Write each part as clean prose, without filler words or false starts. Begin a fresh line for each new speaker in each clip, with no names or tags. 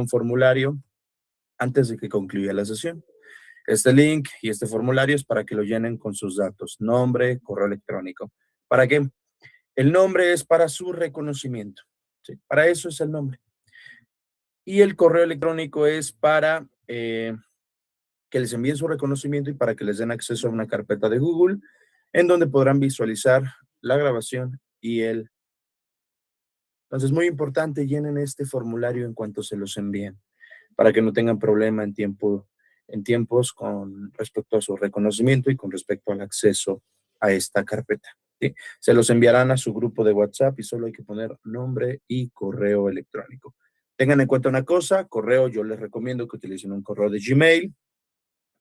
un formulario antes de que concluya la sesión. Este link y este formulario es para que lo llenen con sus datos, nombre, correo electrónico. ¿Para qué? El nombre es para su reconocimiento. ¿Sí? Para eso es el nombre. Y el correo electrónico es para que les envíen su reconocimiento y para que les den acceso a una carpeta de Google en donde podrán visualizar la grabación y el... Entonces, muy importante, llenen este formulario en cuanto se los envíen para que no tengan problema en tiempos con respecto a su reconocimiento y con respecto al acceso a esta carpeta. ¿Sí? Se los enviarán a su grupo de WhatsApp y solo hay que poner nombre y correo electrónico. Tengan en cuenta una cosa, correo, yo les recomiendo que utilicen un correo de Gmail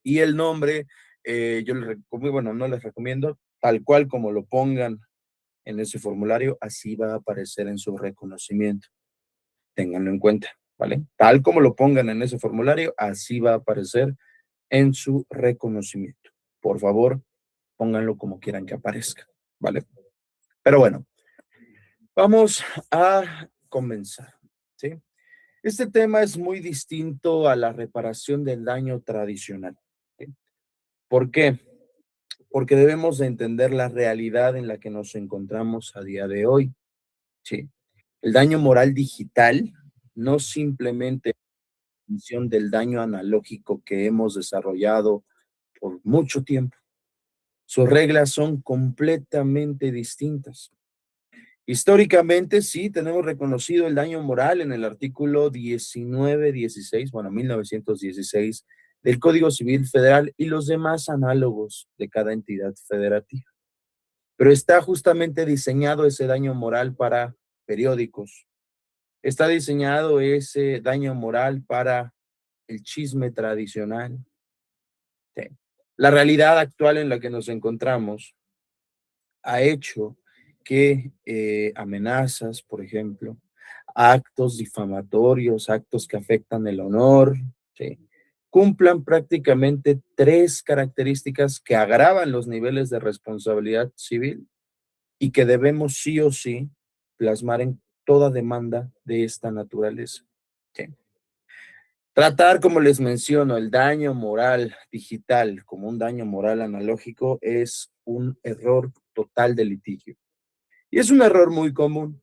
y el nombre, yo les recomiendo, bueno, no les recomiendo, tal cual como lo pongan en ese formulario, así va a aparecer en su reconocimiento. Ténganlo en cuenta, ¿vale? Tal como lo pongan en ese formulario, así va a aparecer en su reconocimiento. Por favor, pónganlo como quieran que aparezca, ¿vale? Pero bueno, vamos a comenzar, ¿sí? Este tema es muy distinto a la reparación del daño tradicional, ¿sí? ¿Por qué? Porque debemos de entender la realidad en la que nos encontramos a día de hoy, ¿sí? El daño moral digital no simplemente función del daño analógico que hemos desarrollado por mucho tiempo. Sus reglas son completamente distintas. Históricamente, sí, tenemos reconocido el daño moral en el artículo 1916, bueno, 1916 del Código Civil Federal y los demás análogos de cada entidad federativa. Pero está justamente diseñado ese daño moral para periódicos. Está diseñado ese daño moral para el chisme tradicional. Sí. La realidad actual en la que nos encontramos ha hecho que amenazas, por ejemplo, actos difamatorios, actos que afectan el honor, ¿sí? Cumplan prácticamente tres características que agravan los niveles de responsabilidad civil y que debemos sí o sí plasmar en toda demanda de esta naturaleza. ¿Sí? Tratar, como les menciono, el daño moral digital como un daño moral analógico es un error total de litigio. Y es un error muy común.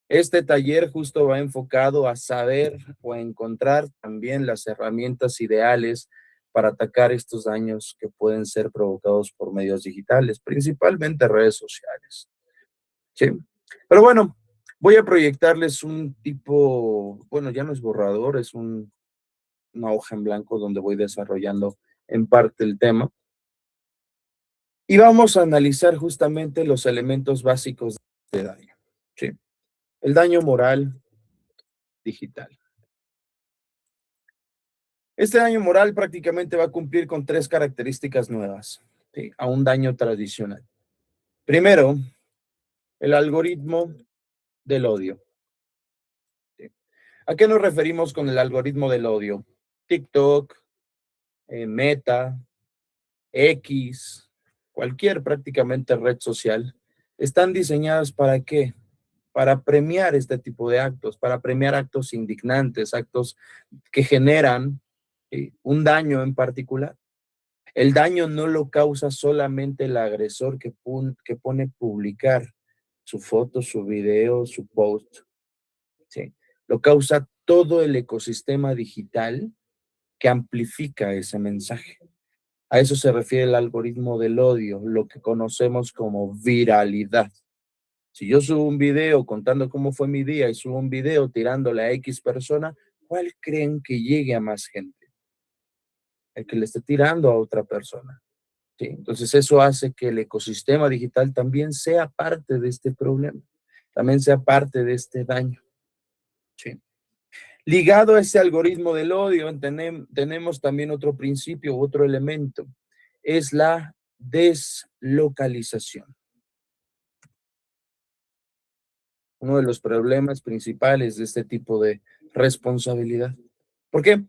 Este taller justo va enfocado a saber o a encontrar también las herramientas ideales para atacar estos daños que pueden ser provocados por medios digitales, principalmente redes sociales. ¿Sí? Pero bueno, voy a proyectarles un tipo, bueno, ya no es borrador, es una hoja en blanco donde voy desarrollando en parte el tema. Y vamos a analizar justamente los elementos básicos de daño. ¿Sí? El daño moral digital. Este daño moral prácticamente va a cumplir con tres características nuevas, ¿sí? A un daño tradicional. Primero, el algoritmo del odio. ¿Sí? ¿A qué nos referimos con el algoritmo del odio? TikTok, Meta, X, cualquier prácticamente red social, están diseñadas ¿para qué? Para premiar este tipo de actos, para premiar actos indignantes, actos que generan un daño en particular. El daño no lo causa solamente el agresor que pone publicar su foto, su video, su post. ¿Sí? Lo causa todo el ecosistema digital que amplifica ese mensaje. A eso se refiere el algoritmo del odio, lo que conocemos como viralidad. Si yo subo un video contando cómo fue mi día y subo un video tirándole a X persona, ¿cuál creen que llegue a más gente? El que le esté tirando a otra persona. ¿Sí? Entonces eso hace que el ecosistema digital también sea parte de este problema, también sea parte de este daño. ¿Sí? Ligado a ese algoritmo del odio, tenemos también otro principio, otro elemento, es la deslocalización. Uno de los problemas principales de este tipo de responsabilidad. ¿Por qué?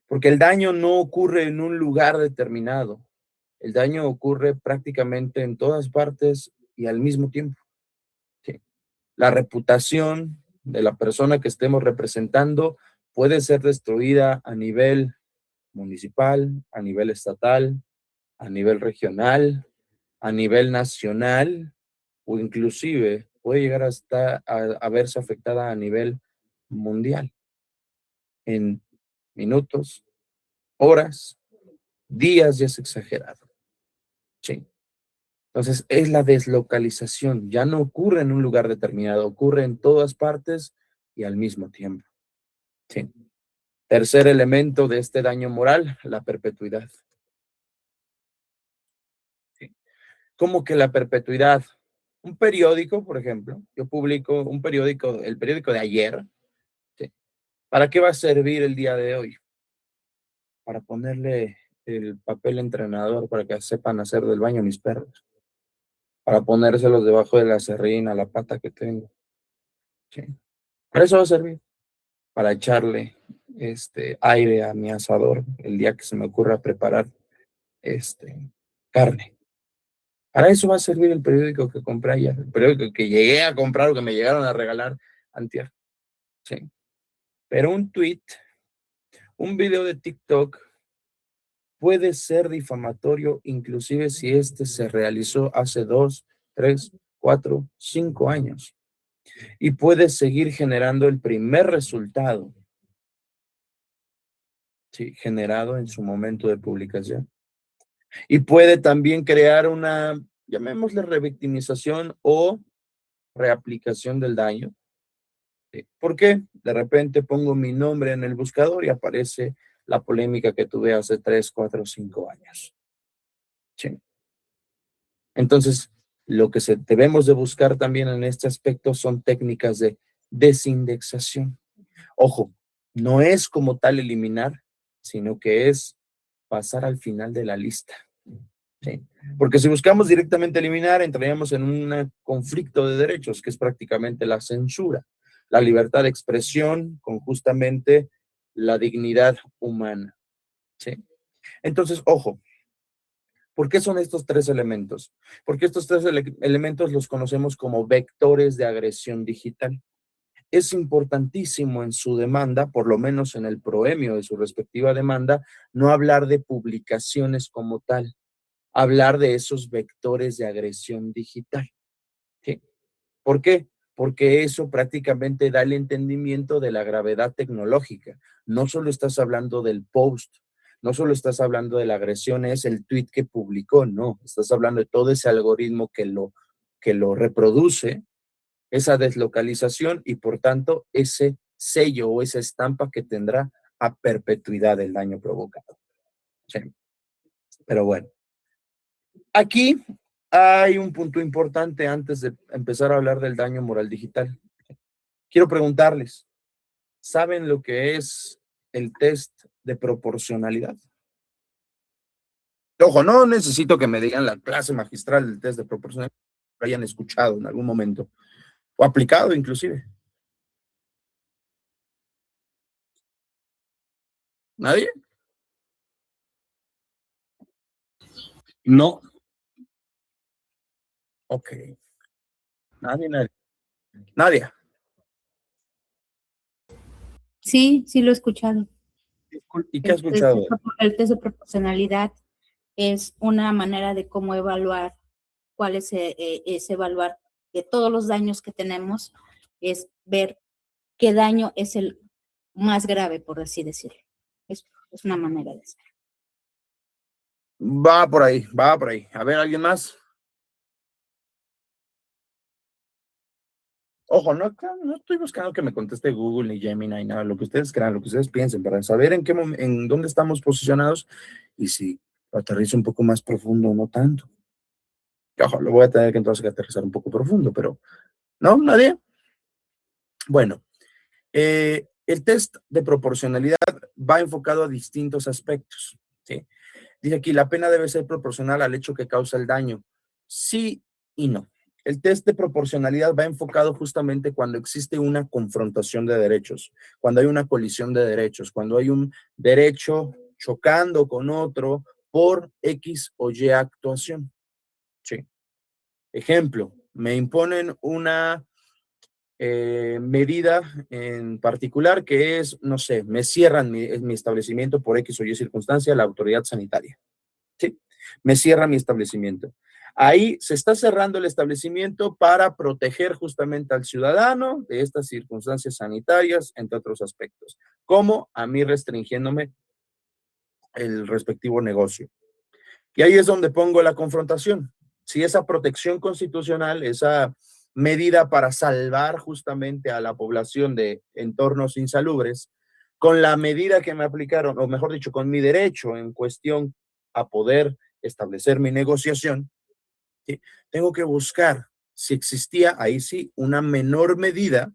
Porque el daño no ocurre en un lugar determinado. El daño ocurre prácticamente en todas partes y al mismo tiempo. ¿Sí? La reputación de la persona que estemos representando puede ser destruida a nivel municipal, a nivel estatal, a nivel regional, a nivel nacional o inclusive puede llegar hasta a verse afectada a nivel mundial en minutos, horas, días, ya es exagerado. Sí. Entonces, es la deslocalización. Ya no ocurre en un lugar determinado, ocurre en todas partes y al mismo tiempo. Sí. Tercer elemento de este daño moral, la perpetuidad. Sí. ¿Cómo que la perpetuidad? Un periódico, por ejemplo, yo publico un periódico, el periódico de ayer. Sí. ¿Para qué va a servir el día de hoy? Para ponerle el papel entrenador para que sepan hacer del baño mis perros, para ponérselos debajo de la serrín a la pata que tengo. Sí. Para eso va a servir, para echarle aire a mi asador el día que se me ocurra preparar carne. Para eso va a servir el periódico que compré ayer, el periódico que llegué a comprar o que me llegaron a regalar antier. Sí. Pero un tweet, un video de TikTok puede ser difamatorio inclusive si este se realizó hace 2, 3, 4, 5 años y puede seguir generando el primer resultado, sí, generado en su momento de publicación. Y puede también crear una, llamémosle revictimización o reaplicación del daño. ¿Sí? ¿Por qué? De repente pongo mi nombre en el buscador y aparece la polémica que tuve hace 3, 4, 5 años. Sí. Entonces, lo que debemos de buscar también en este aspecto son técnicas de desindexación. Ojo, no es como tal eliminar, sino que es pasar al final de la lista. ¿Sí? Porque si buscamos directamente eliminar, entraríamos en un conflicto de derechos, que es prácticamente la censura, la libertad de expresión con justamente la dignidad humana. ¿Sí? Entonces, ojo, ¿por qué son estos tres elementos? Porque estos tres elementos los conocemos como vectores de agresión digital. Es importantísimo en su demanda, por lo menos en el proemio de su respectiva demanda, no hablar de publicaciones como tal, hablar de esos vectores de agresión digital. ¿Sí? ¿Por qué? Porque eso prácticamente da el entendimiento de la gravedad tecnológica. No solo estás hablando del post, no solo estás hablando de la agresión, es el tweet que publicó, no, estás hablando de todo ese algoritmo que lo reproduce, esa deslocalización y por tanto ese sello o esa estampa que tendrá a perpetuidad el daño provocado. Sí. Pero bueno, aquí hay un punto importante antes de empezar a hablar del daño moral digital. Quiero preguntarles, ¿saben lo que es el test de proporcionalidad? Ojo, no necesito que me digan la clase magistral del test de proporcionalidad, lo hayan escuchado en algún momento o aplicado inclusive. ¿Nadie? No. Ok. Nadie, nadie. Nadia.
Sí, sí lo he escuchado.
¿Y qué has escuchado?
El test de proporcionalidad es una manera de cómo evaluar es evaluar de todos los daños que tenemos, es ver qué daño es el más grave, por así decirlo. Es una manera de ser.
Va por ahí, va por ahí. A ver, ¿alguien más? Ojo, no estoy buscando que me conteste Google ni Gemini, nada, lo que ustedes crean, lo que ustedes piensen, para saber en dónde estamos posicionados y si lo aterrizo un poco más profundo o no tanto. Ojo, lo voy a tener que entonces aterrizar un poco profundo, pero ¿no? ¿Nadie? Bueno, el test de proporcionalidad va enfocado a distintos aspectos, ¿sí? Dice aquí, la pena debe ser proporcional al hecho que causa el daño. Sí y no. El test de proporcionalidad va enfocado justamente cuando existe una confrontación de derechos, cuando hay una colisión de derechos, cuando hay un derecho chocando con otro por X o Y actuación. Sí. Ejemplo, me imponen una medida en particular que es, no sé, me cierran mi establecimiento por X o Y circunstancia, la autoridad sanitaria. ¿Sí? Me cierra mi establecimiento. Ahí se está cerrando el establecimiento para proteger justamente al ciudadano de estas circunstancias sanitarias, entre otros aspectos, como a mí restringiéndome el respectivo negocio. Y ahí es donde pongo la confrontación. Si esa protección constitucional, esa medida para salvar justamente a la población de entornos insalubres, con la medida que me aplicaron, o mejor dicho, con mi derecho en cuestión a poder establecer mi negociación, ¿sí? Tengo que buscar si existía ahí sí una menor medida,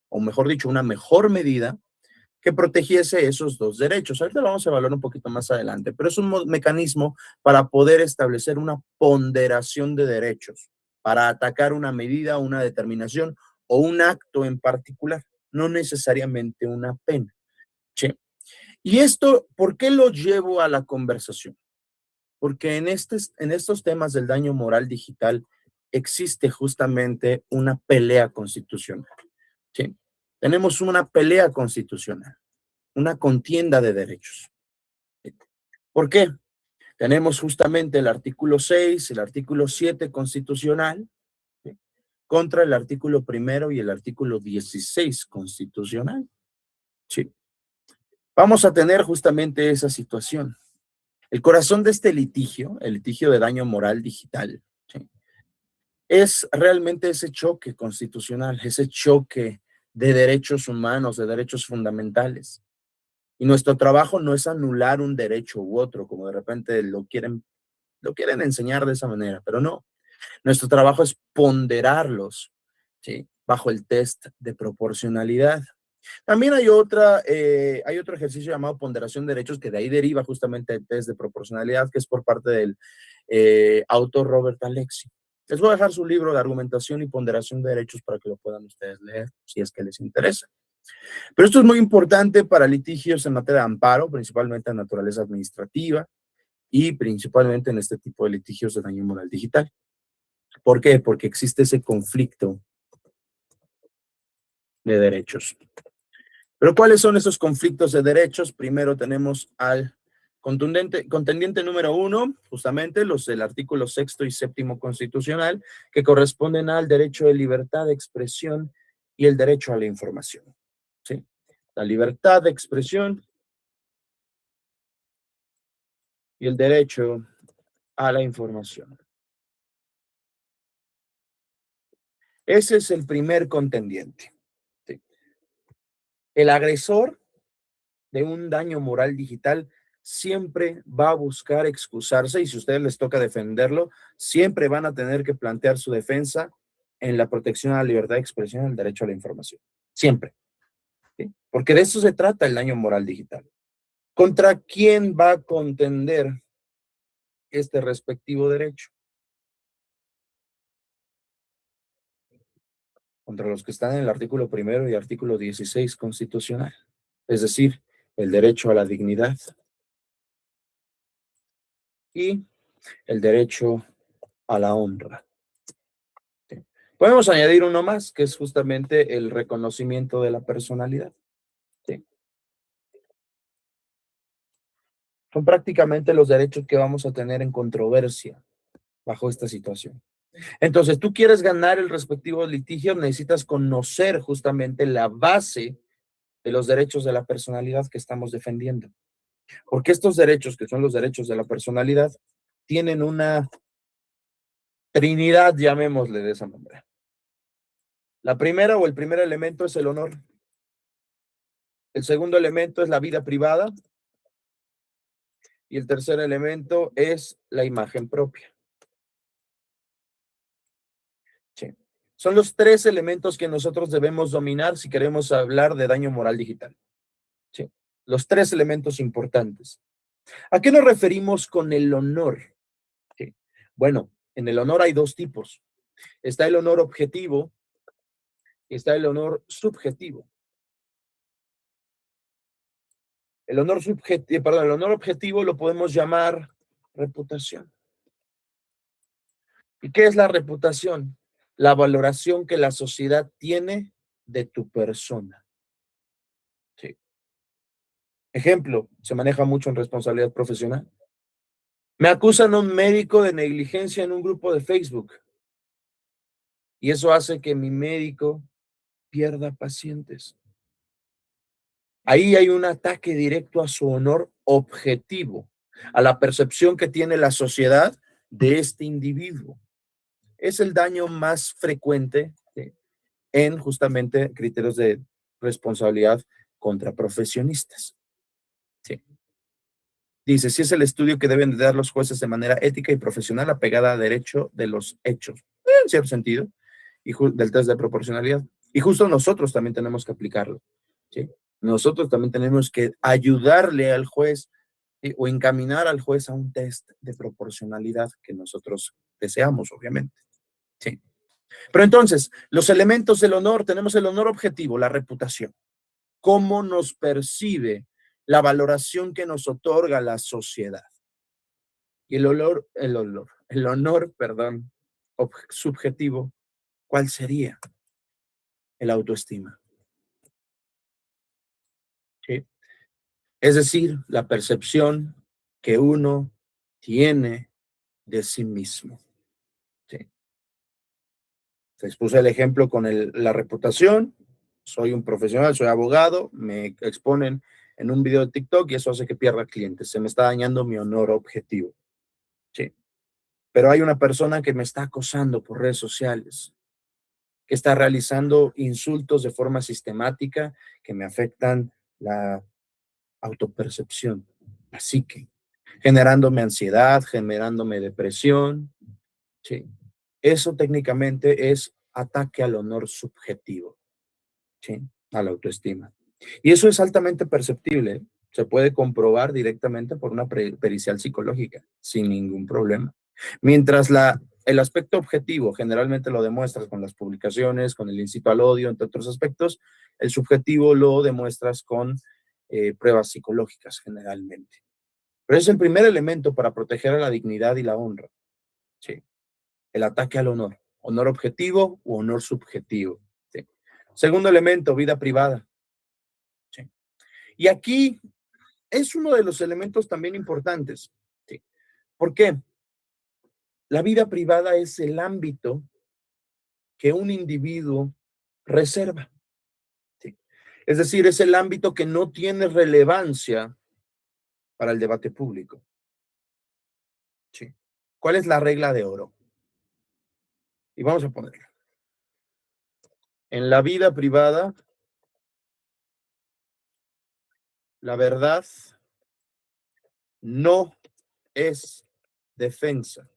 o mejor dicho, una mejor medida que protegiese esos dos derechos. Ahorita lo vamos a evaluar un poquito más adelante, pero es un mecanismo para poder establecer una ponderación de derechos, para atacar una medida, una determinación o un acto en particular, no necesariamente una pena. ¿Sí? Y esto, ¿por qué lo llevo a la conversación? Porque en estos temas del daño moral digital existe justamente una pelea constitucional. ¿Sí? Tenemos una pelea constitucional, una contienda de derechos. ¿Por qué? Tenemos justamente el artículo 6, el artículo 7 constitucional, ¿sí? Contra el artículo primero y el artículo 16 constitucional. ¿Sí? Vamos a tener justamente esa situación. El corazón de este litigio, el litigio de daño moral digital, ¿sí? Es realmente ese choque constitucional, ese choque de derechos humanos, de derechos fundamentales. Y nuestro trabajo no es anular un derecho u otro, como de repente lo quieren enseñar de esa manera, pero no. Nuestro trabajo es ponderarlos, ¿sí? Bajo el test de proporcionalidad. También hay otro ejercicio llamado ponderación de derechos que de ahí deriva justamente el test de proporcionalidad, que es por parte del autor Robert Alexi. Les voy a dejar su libro de argumentación y ponderación de derechos para que lo puedan ustedes leer, si es que les interesa. Pero esto es muy importante para litigios en materia de amparo, principalmente en naturaleza administrativa y principalmente en este tipo de litigios de daño moral digital. ¿Por qué? Porque existe ese conflicto de derechos. Pero ¿cuáles son esos conflictos de derechos? Primero tenemos al contendiente número 1, justamente el artículo 6º y 7º constitucional, que corresponden al derecho de libertad de expresión y el derecho a la información. ¿Sí? La libertad de expresión y el derecho a la información. Ese es el primer contendiente. ¿Sí? El agresor de un daño moral digital siempre va a buscar excusarse y si a ustedes les toca defenderlo, siempre van a tener que plantear su defensa en la protección a la libertad de expresión y el derecho a la información. Siempre. ¿Sí? Porque de eso se trata el daño moral digital. ¿Contra quién va a contender este respectivo derecho? Contra los que están en el artículo primero y artículo 16 constitucional. Es decir, el derecho a la dignidad y el derecho a la honra. ¿Sí? Podemos añadir uno más, que es justamente el reconocimiento de la personalidad. ¿Sí? Son prácticamente los derechos que vamos a tener en controversia bajo esta situación. Entonces, tú quieres ganar el respectivo litigio, necesitas conocer justamente la base de los derechos de la personalidad que estamos defendiendo. Porque estos derechos, que son los derechos de la personalidad, tienen una trinidad, llamémosle de esa manera. La primera o el primer elemento es el honor. El segundo elemento es la vida privada. Y el tercer elemento es la imagen propia. Sí. Son los tres elementos que nosotros debemos dominar si queremos hablar de daño moral digital. Sí. Los tres elementos importantes. ¿A qué nos referimos con el honor? Sí. Bueno, en el honor hay dos tipos. Está el honor objetivo y está el honor subjetivo. El honor el honor objetivo lo podemos llamar reputación. ¿Y qué es la reputación? La valoración que la sociedad tiene de tu persona. Sí. Ejemplo, se maneja mucho en responsabilidad profesional. Me acusan a un médico de negligencia en un grupo de Facebook y eso hace que mi médico pierda pacientes. Ahí hay un ataque directo a su honor objetivo, a la percepción que tiene la sociedad de este individuo. Es el daño más frecuente en justamente criterios de responsabilidad contra profesionistas. Sí. Dice, si es el estudio que deben de dar los jueces de manera ética y profesional apegada a derecho de los hechos, en cierto sentido, y del test de proporcionalidad. Y justo nosotros también tenemos que aplicarlo. ¿Sí? Nosotros también tenemos que ayudarle al juez o encaminar al juez a un test de proporcionalidad que nosotros deseamos, obviamente. Sí. Pero entonces, los elementos del honor, tenemos el honor objetivo, la reputación. ¿Cómo nos percibe la valoración que nos otorga la sociedad? Y el honor, perdón, subjetivo, ¿cuál sería? El autoestima. ¿Sí? Es decir, la percepción que uno tiene de sí mismo. ¿Sí? Se expuso el ejemplo con la reputación. Soy un profesional, soy abogado, me exponen en un video de TikTok y eso hace que pierda clientes. Se me está dañando mi honor objetivo. Sí. Pero hay una persona que me está acosando por redes sociales, que está realizando insultos de forma sistemática que me afectan la autopercepción, la psique, generándome ansiedad, generándome depresión. Sí. Eso técnicamente es ataque al honor subjetivo, ¿sí? A la autoestima. Y eso es altamente perceptible, ¿eh? Se puede comprobar directamente por una pericial psicológica, sin ningún problema. Mientras el aspecto objetivo generalmente lo demuestras con las publicaciones, con el incito al odio, entre otros aspectos, el subjetivo lo demuestras con pruebas psicológicas generalmente. Pero es el primer elemento para proteger a la dignidad y la honra. Sí. El ataque al honor. Honor objetivo u honor subjetivo. ¿Sí? Segundo elemento, vida privada. ¿Sí? Y aquí es uno de los elementos también importantes. ¿Sí? ¿Por qué? La vida privada es el ámbito que un individuo reserva. ¿Sí? Es decir, es el ámbito que no tiene relevancia para el debate público. ¿Sí? ¿Cuál es la regla de oro? Y vamos a ponerla. En la vida privada, la verdad no es defensa.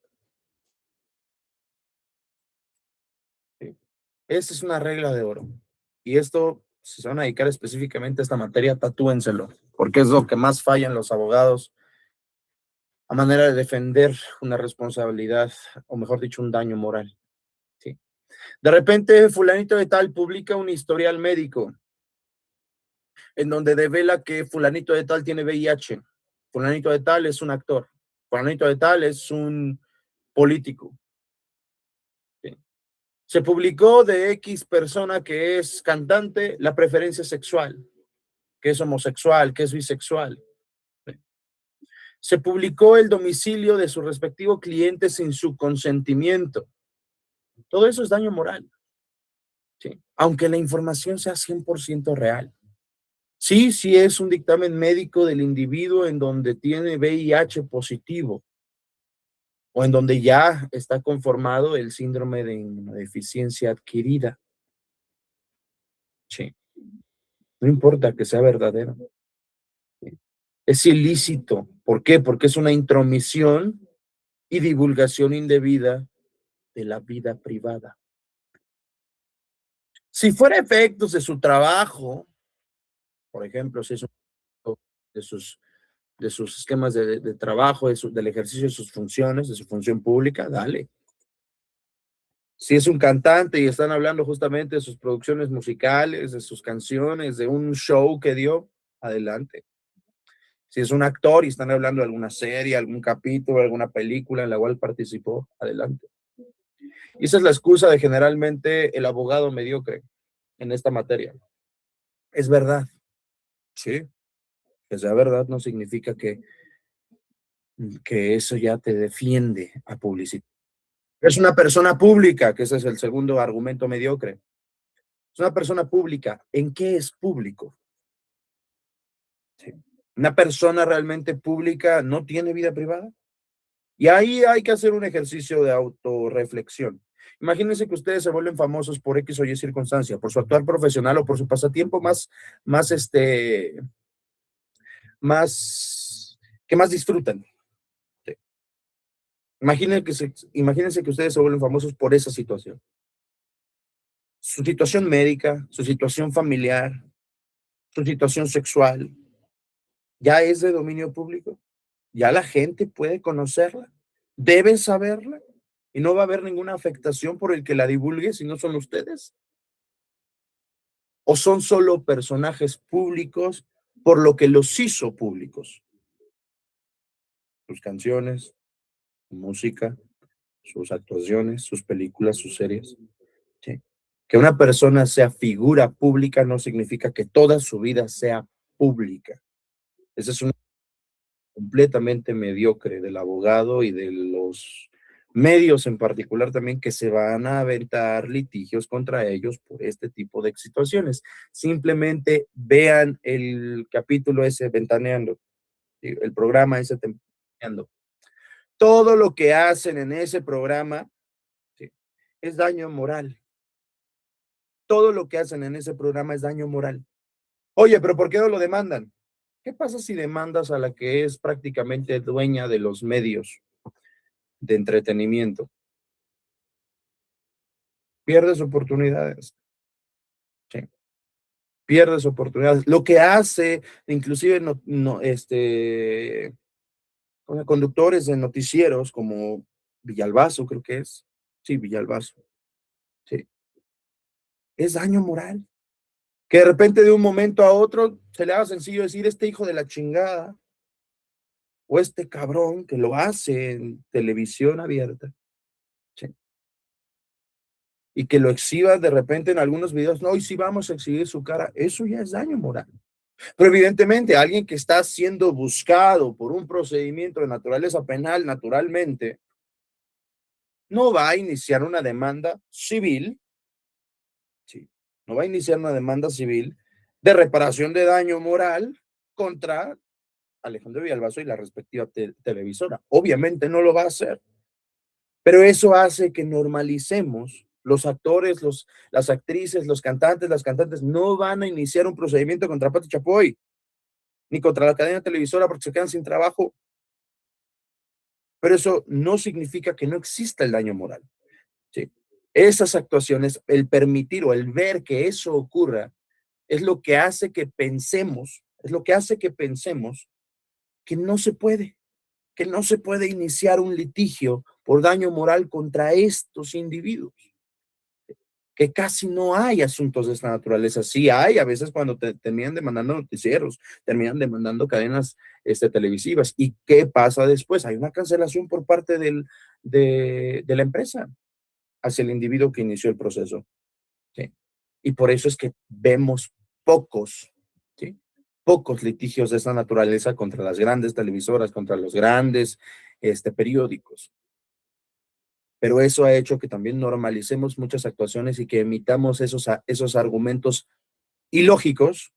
¿Sí? Esa es una regla de oro. Y esto, si se van a dedicar específicamente a esta materia, tatúenselo, porque es lo que más fallan los abogados a manera de defender una responsabilidad, o mejor dicho, un daño moral. ¿Sí? De repente, fulanito de tal publica un historial médico en donde devela que fulanito de tal tiene VIH, fulanito de tal es un actor, fulanito de tal es un político. ¿Sí? Se publicó de X persona que es cantante la preferencia sexual, que es homosexual, que es bisexual. ¿Sí? Se publicó el domicilio de su respectivo cliente sin su consentimiento. Todo eso es daño moral. ¿Sí? Aunque la información sea 100% real. Sí, sí es un dictamen médico del individuo en donde tiene VIH positivo o en donde ya está conformado el síndrome de inmunodeficiencia adquirida. Sí, no importa que sea verdadero. Sí. Es ilícito. ¿Por qué? Porque es una intromisión y divulgación indebida de la vida privada. Si fuera efectos de su trabajo, por ejemplo, si es un de sus de sus esquemas de trabajo, del ejercicio de sus funciones, de su función pública, dale. Si es un cantante y están hablando justamente de sus producciones musicales, de sus canciones, de un show que dio, adelante. Si es un actor y están hablando de alguna serie, algún capítulo, alguna película en la cual participó, adelante. Y esa es la excusa de generalmente el abogado mediocre, en esta materia. Es verdad, sí, que sea verdad no significa que eso ya te defiende a publicidad. Es una persona pública, que ese es el segundo argumento mediocre. Es una persona pública. ¿En qué es público? Sí. Una persona realmente pública no tiene vida privada. Y ahí hay que hacer un ejercicio de autorreflexión. Imagínense que ustedes se vuelven famosos por X o Y circunstancia, por su actuar profesional o por su pasatiempo más, que más disfrutan. Sí. Imagínense que ustedes se vuelven famosos por esa situación. Su situación médica, su situación familiar, su situación sexual, ya es de dominio público. Ya la gente puede conocerla, debe saberla y no va a haber ninguna afectación por el que la divulgue si no son ustedes. O son solo personajes públicos por lo que los hizo públicos. Sus canciones, su música, sus actuaciones, sus películas, sus series. ¿Sí? Que una persona sea figura pública no significa que toda su vida sea pública. Ese es un completamente mediocre del abogado y de los medios en particular también que se van a aventar litigios contra ellos por este tipo de situaciones. Simplemente vean el capítulo ese Ventaneando, el programa ese Ventaneando. Todo lo que hacen en ese programa, ¿sí?, es daño moral. Todo lo que hacen en ese programa es daño moral. Oye, pero ¿por qué no lo demandan? ¿Qué pasa si demandas a la que es prácticamente dueña de los medios de entretenimiento? Pierdes oportunidades. Sí, pierdes oportunidades. Lo que hace, inclusive, conductores de noticieros como Villalbazo, creo que es. Sí, Villalbazo. Sí. Es daño moral. Que de repente, de un momento a otro, se le haga sencillo decir este hijo de la chingada o este cabrón que lo hace en televisión abierta. Sí. Y que lo exhiba de repente en algunos videos. No, y si vamos a exhibir su cara, eso ya es daño moral. Pero evidentemente alguien que está siendo buscado por un procedimiento de naturaleza penal naturalmente no va a iniciar una demanda civil, sí, no va a iniciar una demanda civil de reparación de daño moral contra Alejandro Villalbazo y la respectiva televisora. Obviamente no lo va a hacer, pero eso hace que normalicemos los actores, las actrices, los cantantes, las cantantes no van a iniciar un procedimiento contra Pati Chapoy ni contra la cadena televisora porque se quedan sin trabajo. Pero eso no significa que no exista el daño moral. ¿Sí? Esas actuaciones, el permitir o el ver que eso ocurra, es lo que hace que pensemos, que no se puede, iniciar un litigio por daño moral contra estos individuos. Que casi no hay asuntos de esta naturaleza. Sí hay, a veces cuando terminan demandando noticieros, terminan demandando cadenas televisivas. ¿Y qué pasa después? Hay una cancelación por parte de la empresa hacia el individuo que inició el proceso. ¿Sí? Y por eso es que vemos pocos, ¿sí?, pocos litigios de esta naturaleza contra las grandes televisoras, contra los grandes periódicos. Pero eso ha hecho que también normalicemos muchas actuaciones y que emitamos esos argumentos ilógicos.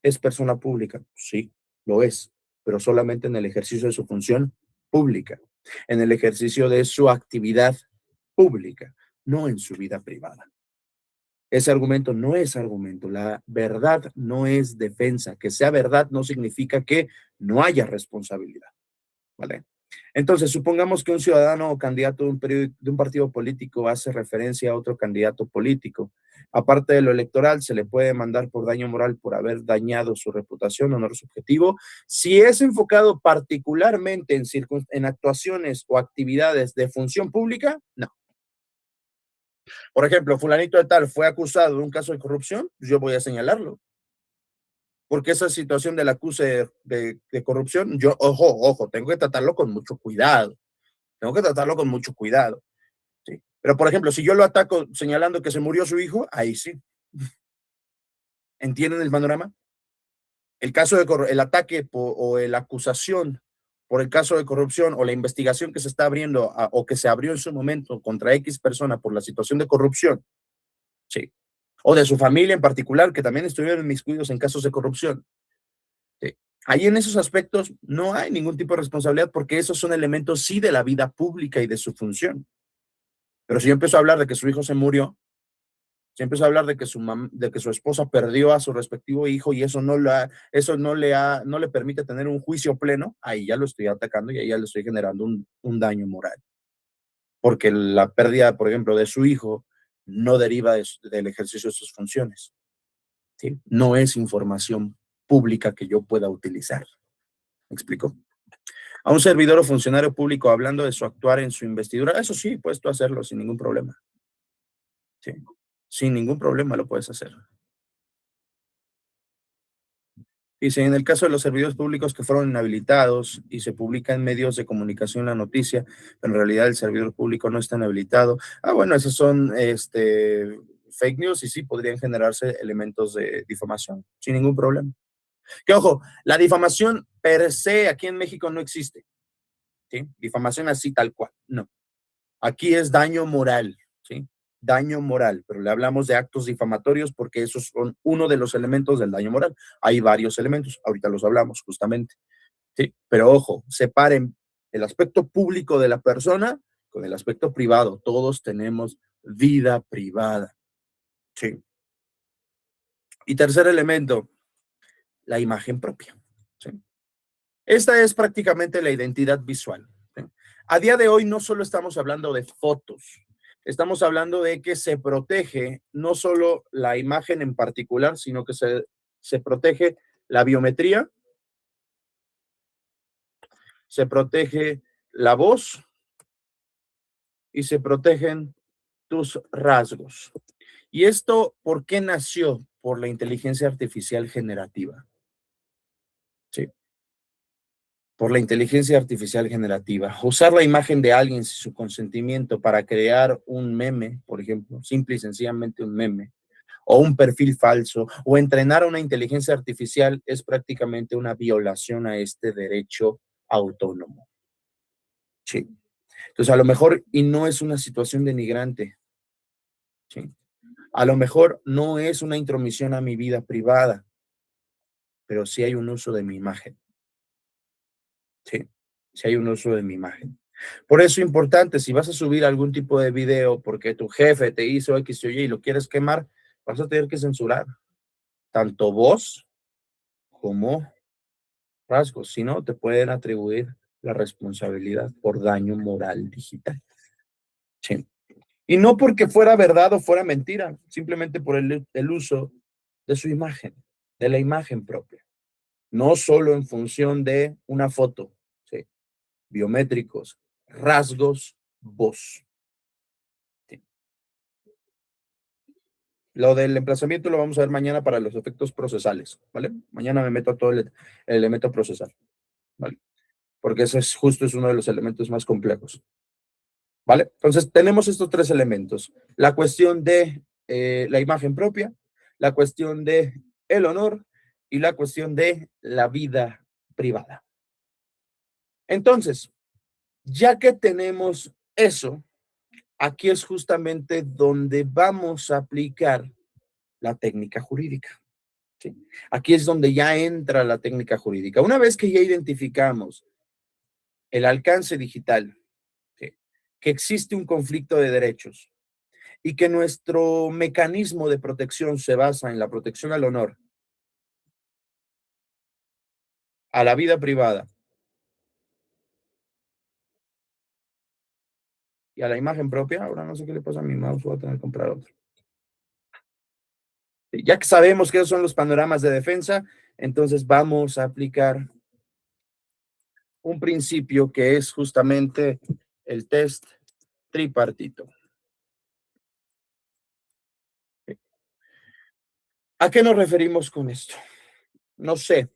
¿Es persona pública? Sí, lo es, pero solamente en el ejercicio de su función pública, en el ejercicio de su actividad pública, no en su vida privada. Ese argumento no es argumento, la verdad no es defensa. Que sea verdad no significa que no haya responsabilidad, ¿vale? Entonces, supongamos que un ciudadano o candidato de un partido político hace referencia a otro candidato político. Aparte de lo electoral, se le puede demandar por daño moral por haber dañado su reputación, honor subjetivo. Si es enfocado particularmente en actuaciones o actividades de función pública, no. Por ejemplo, fulanito de tal fue acusado de un caso de corrupción, pues yo voy a señalarlo. Porque esa situación del acuse de corrupción, yo, ojo, tengo que tratarlo con mucho cuidado. Tengo que tratarlo con mucho cuidado. ¿Sí? Pero, por ejemplo, si yo lo ataco señalando que se murió su hijo, ahí sí, ¿Entienden el panorama? El caso de el ataque o la acusación por el caso de corrupción o la investigación que se está abriendo o que se abrió en su momento contra X persona por la situación de corrupción, sí, o de su familia en particular, que también estuvieron inmiscuidos en casos de corrupción. Sí. Ahí en esos aspectos no hay ningún tipo de responsabilidad porque esos son elementos sí de la vida pública y de su función. Pero si yo empiezo a hablar de que su hijo se murió, si empiezo a hablar de que de que su esposa perdió a su respectivo hijo y eso no le permite tener un juicio pleno, ahí ya lo estoy atacando y ahí ya le estoy generando un daño moral. Porque la pérdida, por ejemplo, de su hijo no deriva del ejercicio de sus funciones. ¿Sí? No es información pública que yo pueda utilizar. ¿Me explico? A un servidor o funcionario público hablando de su actuar en su investidura, eso sí, puedes tú hacerlo sin ningún problema. Sí, sin ningún problema lo puedes hacer. Dice, en el caso de los servidores públicos que fueron inhabilitados y se publica en medios de comunicación la noticia, pero en realidad el servidor público no está inhabilitado. Ah, bueno, esos son fake news y sí podrían generarse elementos de difamación, sin ningún problema. Que ojo, la difamación per se aquí en México no existe. ¿Sí? Difamación así tal cual, no. Aquí es daño moral, ¿sí? Daño moral, pero le hablamos de actos difamatorios porque esos son uno de los elementos del daño moral. Hay varios elementos, ahorita los hablamos justamente, ¿sí? Pero ojo, separen el aspecto público de la persona con el aspecto privado. Todos tenemos vida privada, ¿sí? Y tercer elemento, la imagen propia, ¿sí? Esta es prácticamente la identidad visual, ¿sí? A día de hoy no solo estamos hablando de fotos, estamos hablando de que se protege no solo la imagen en particular, sino que se protege la biometría, se protege la voz y se protegen tus rasgos. ¿Y esto por qué nació? Por la inteligencia artificial generativa. Sí, por la inteligencia artificial generativa. Usar la imagen de alguien sin su consentimiento para crear un meme, por ejemplo, simple y sencillamente un meme, o un perfil falso, o entrenar a una inteligencia artificial es prácticamente una violación a este derecho autónomo. Sí. Entonces, a lo mejor, y no es una situación denigrante, ¿sí? A lo mejor no es una intromisión a mi vida privada, pero sí hay un uso de mi imagen, ¿sí? Sí hay un uso de mi imagen. Por eso es importante, si vas a subir algún tipo de video porque tu jefe te hizo X o Y y lo quieres quemar, vas a tener que censurar tanto voz como rasgos, si no, te pueden atribuir la responsabilidad por daño moral digital. Sí. Y no porque fuera verdad o fuera mentira, simplemente por el uso de su imagen, de la imagen propia. No solo en función de una foto, ¿sí? Biométricos, rasgos, voz. ¿Sí? Lo del emplazamiento lo vamos a ver mañana para los efectos procesales, ¿vale? Mañana me meto a todo el elemento procesal, ¿vale? Porque ese es justo es uno de los elementos más complejos, ¿vale? Entonces tenemos estos tres elementos, la cuestión de la imagen propia, la cuestión de el honor y la cuestión de la vida privada. Entonces, ya que tenemos eso, aquí es justamente donde vamos a aplicar la técnica jurídica. ¿Sí? Aquí es donde ya entra la técnica jurídica. Una vez que ya identificamos el alcance digital, ¿sí? Que existe un conflicto de derechos y que nuestro mecanismo de protección se basa en la protección al honor, a la vida privada y a la imagen propia, ahora no sé qué le pasa a mi mouse, voy a tener que comprar otro. Ya que sabemos que esos son los panoramas de defensa, entonces vamos a aplicar un principio que es justamente el test tripartito. ¿A qué nos referimos con esto? No sé.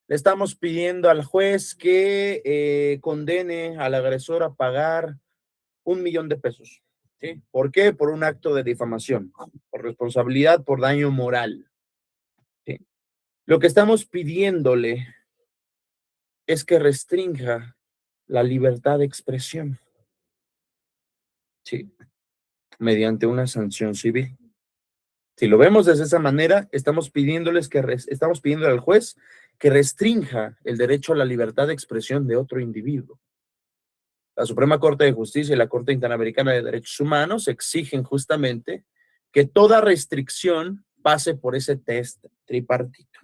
Le estamos pidiendo al juez que condene al agresor a pagar 1 millón de pesos. ¿Sí? ¿Por qué? Por un acto de difamación, por responsabilidad, por daño moral. ¿Sí? Lo que estamos pidiéndole es que restrinja la libertad de expresión, ¿sí? Mediante una sanción civil. Si lo vemos de esa manera, estamos estamos pidiéndole al juez que restrinja el derecho a la libertad de expresión de otro individuo. La Suprema Corte de Justicia y la Corte Interamericana de Derechos Humanos exigen justamente que toda restricción pase por ese test tripartito.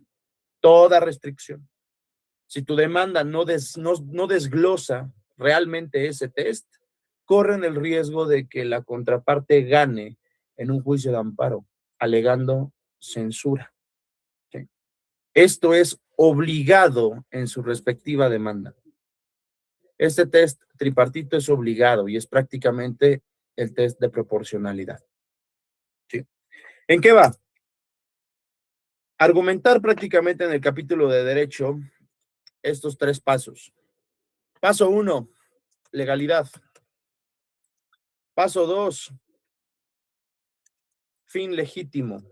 Toda restricción. Si tu demanda no desglosa realmente ese test, corren el riesgo de que la contraparte gane en un juicio de amparo, alegando censura. ¿Sí? Esto es obligado en su respectiva demanda. Este test tripartito es obligado y es prácticamente el test de proporcionalidad. ¿Sí? ¿En qué va? Argumentar prácticamente en el capítulo de derecho estos tres pasos. Paso 1, legalidad. Paso 2, fin legítimo,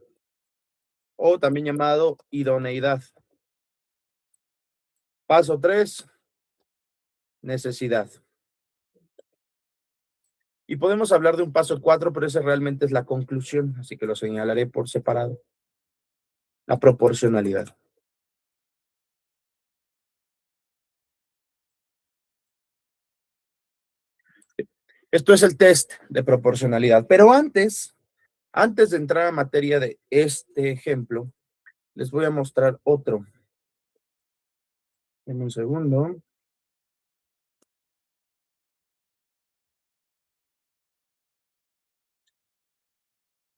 o también llamado idoneidad. Paso 3, necesidad. Y podemos hablar de un paso 4, pero ese realmente es la conclusión, así que lo señalaré por separado. La proporcionalidad. Esto es el test de proporcionalidad. Pero antes de entrar a materia de este ejemplo, les voy a mostrar otro. En un segundo.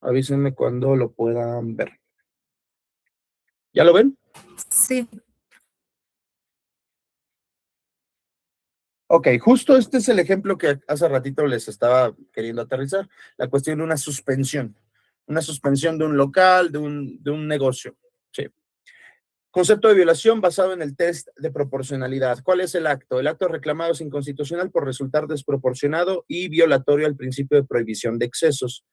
Avísenme cuando lo puedan ver. ¿Ya lo ven?
Sí.
Ok, justo este es el ejemplo que hace ratito les estaba queriendo aterrizar, la cuestión de una suspensión de un local, de un negocio. Sí. Concepto de violación basado en el test de proporcionalidad. ¿Cuál es el acto? El acto reclamado es inconstitucional por resultar desproporcionado y violatorio al principio de prohibición de excesos,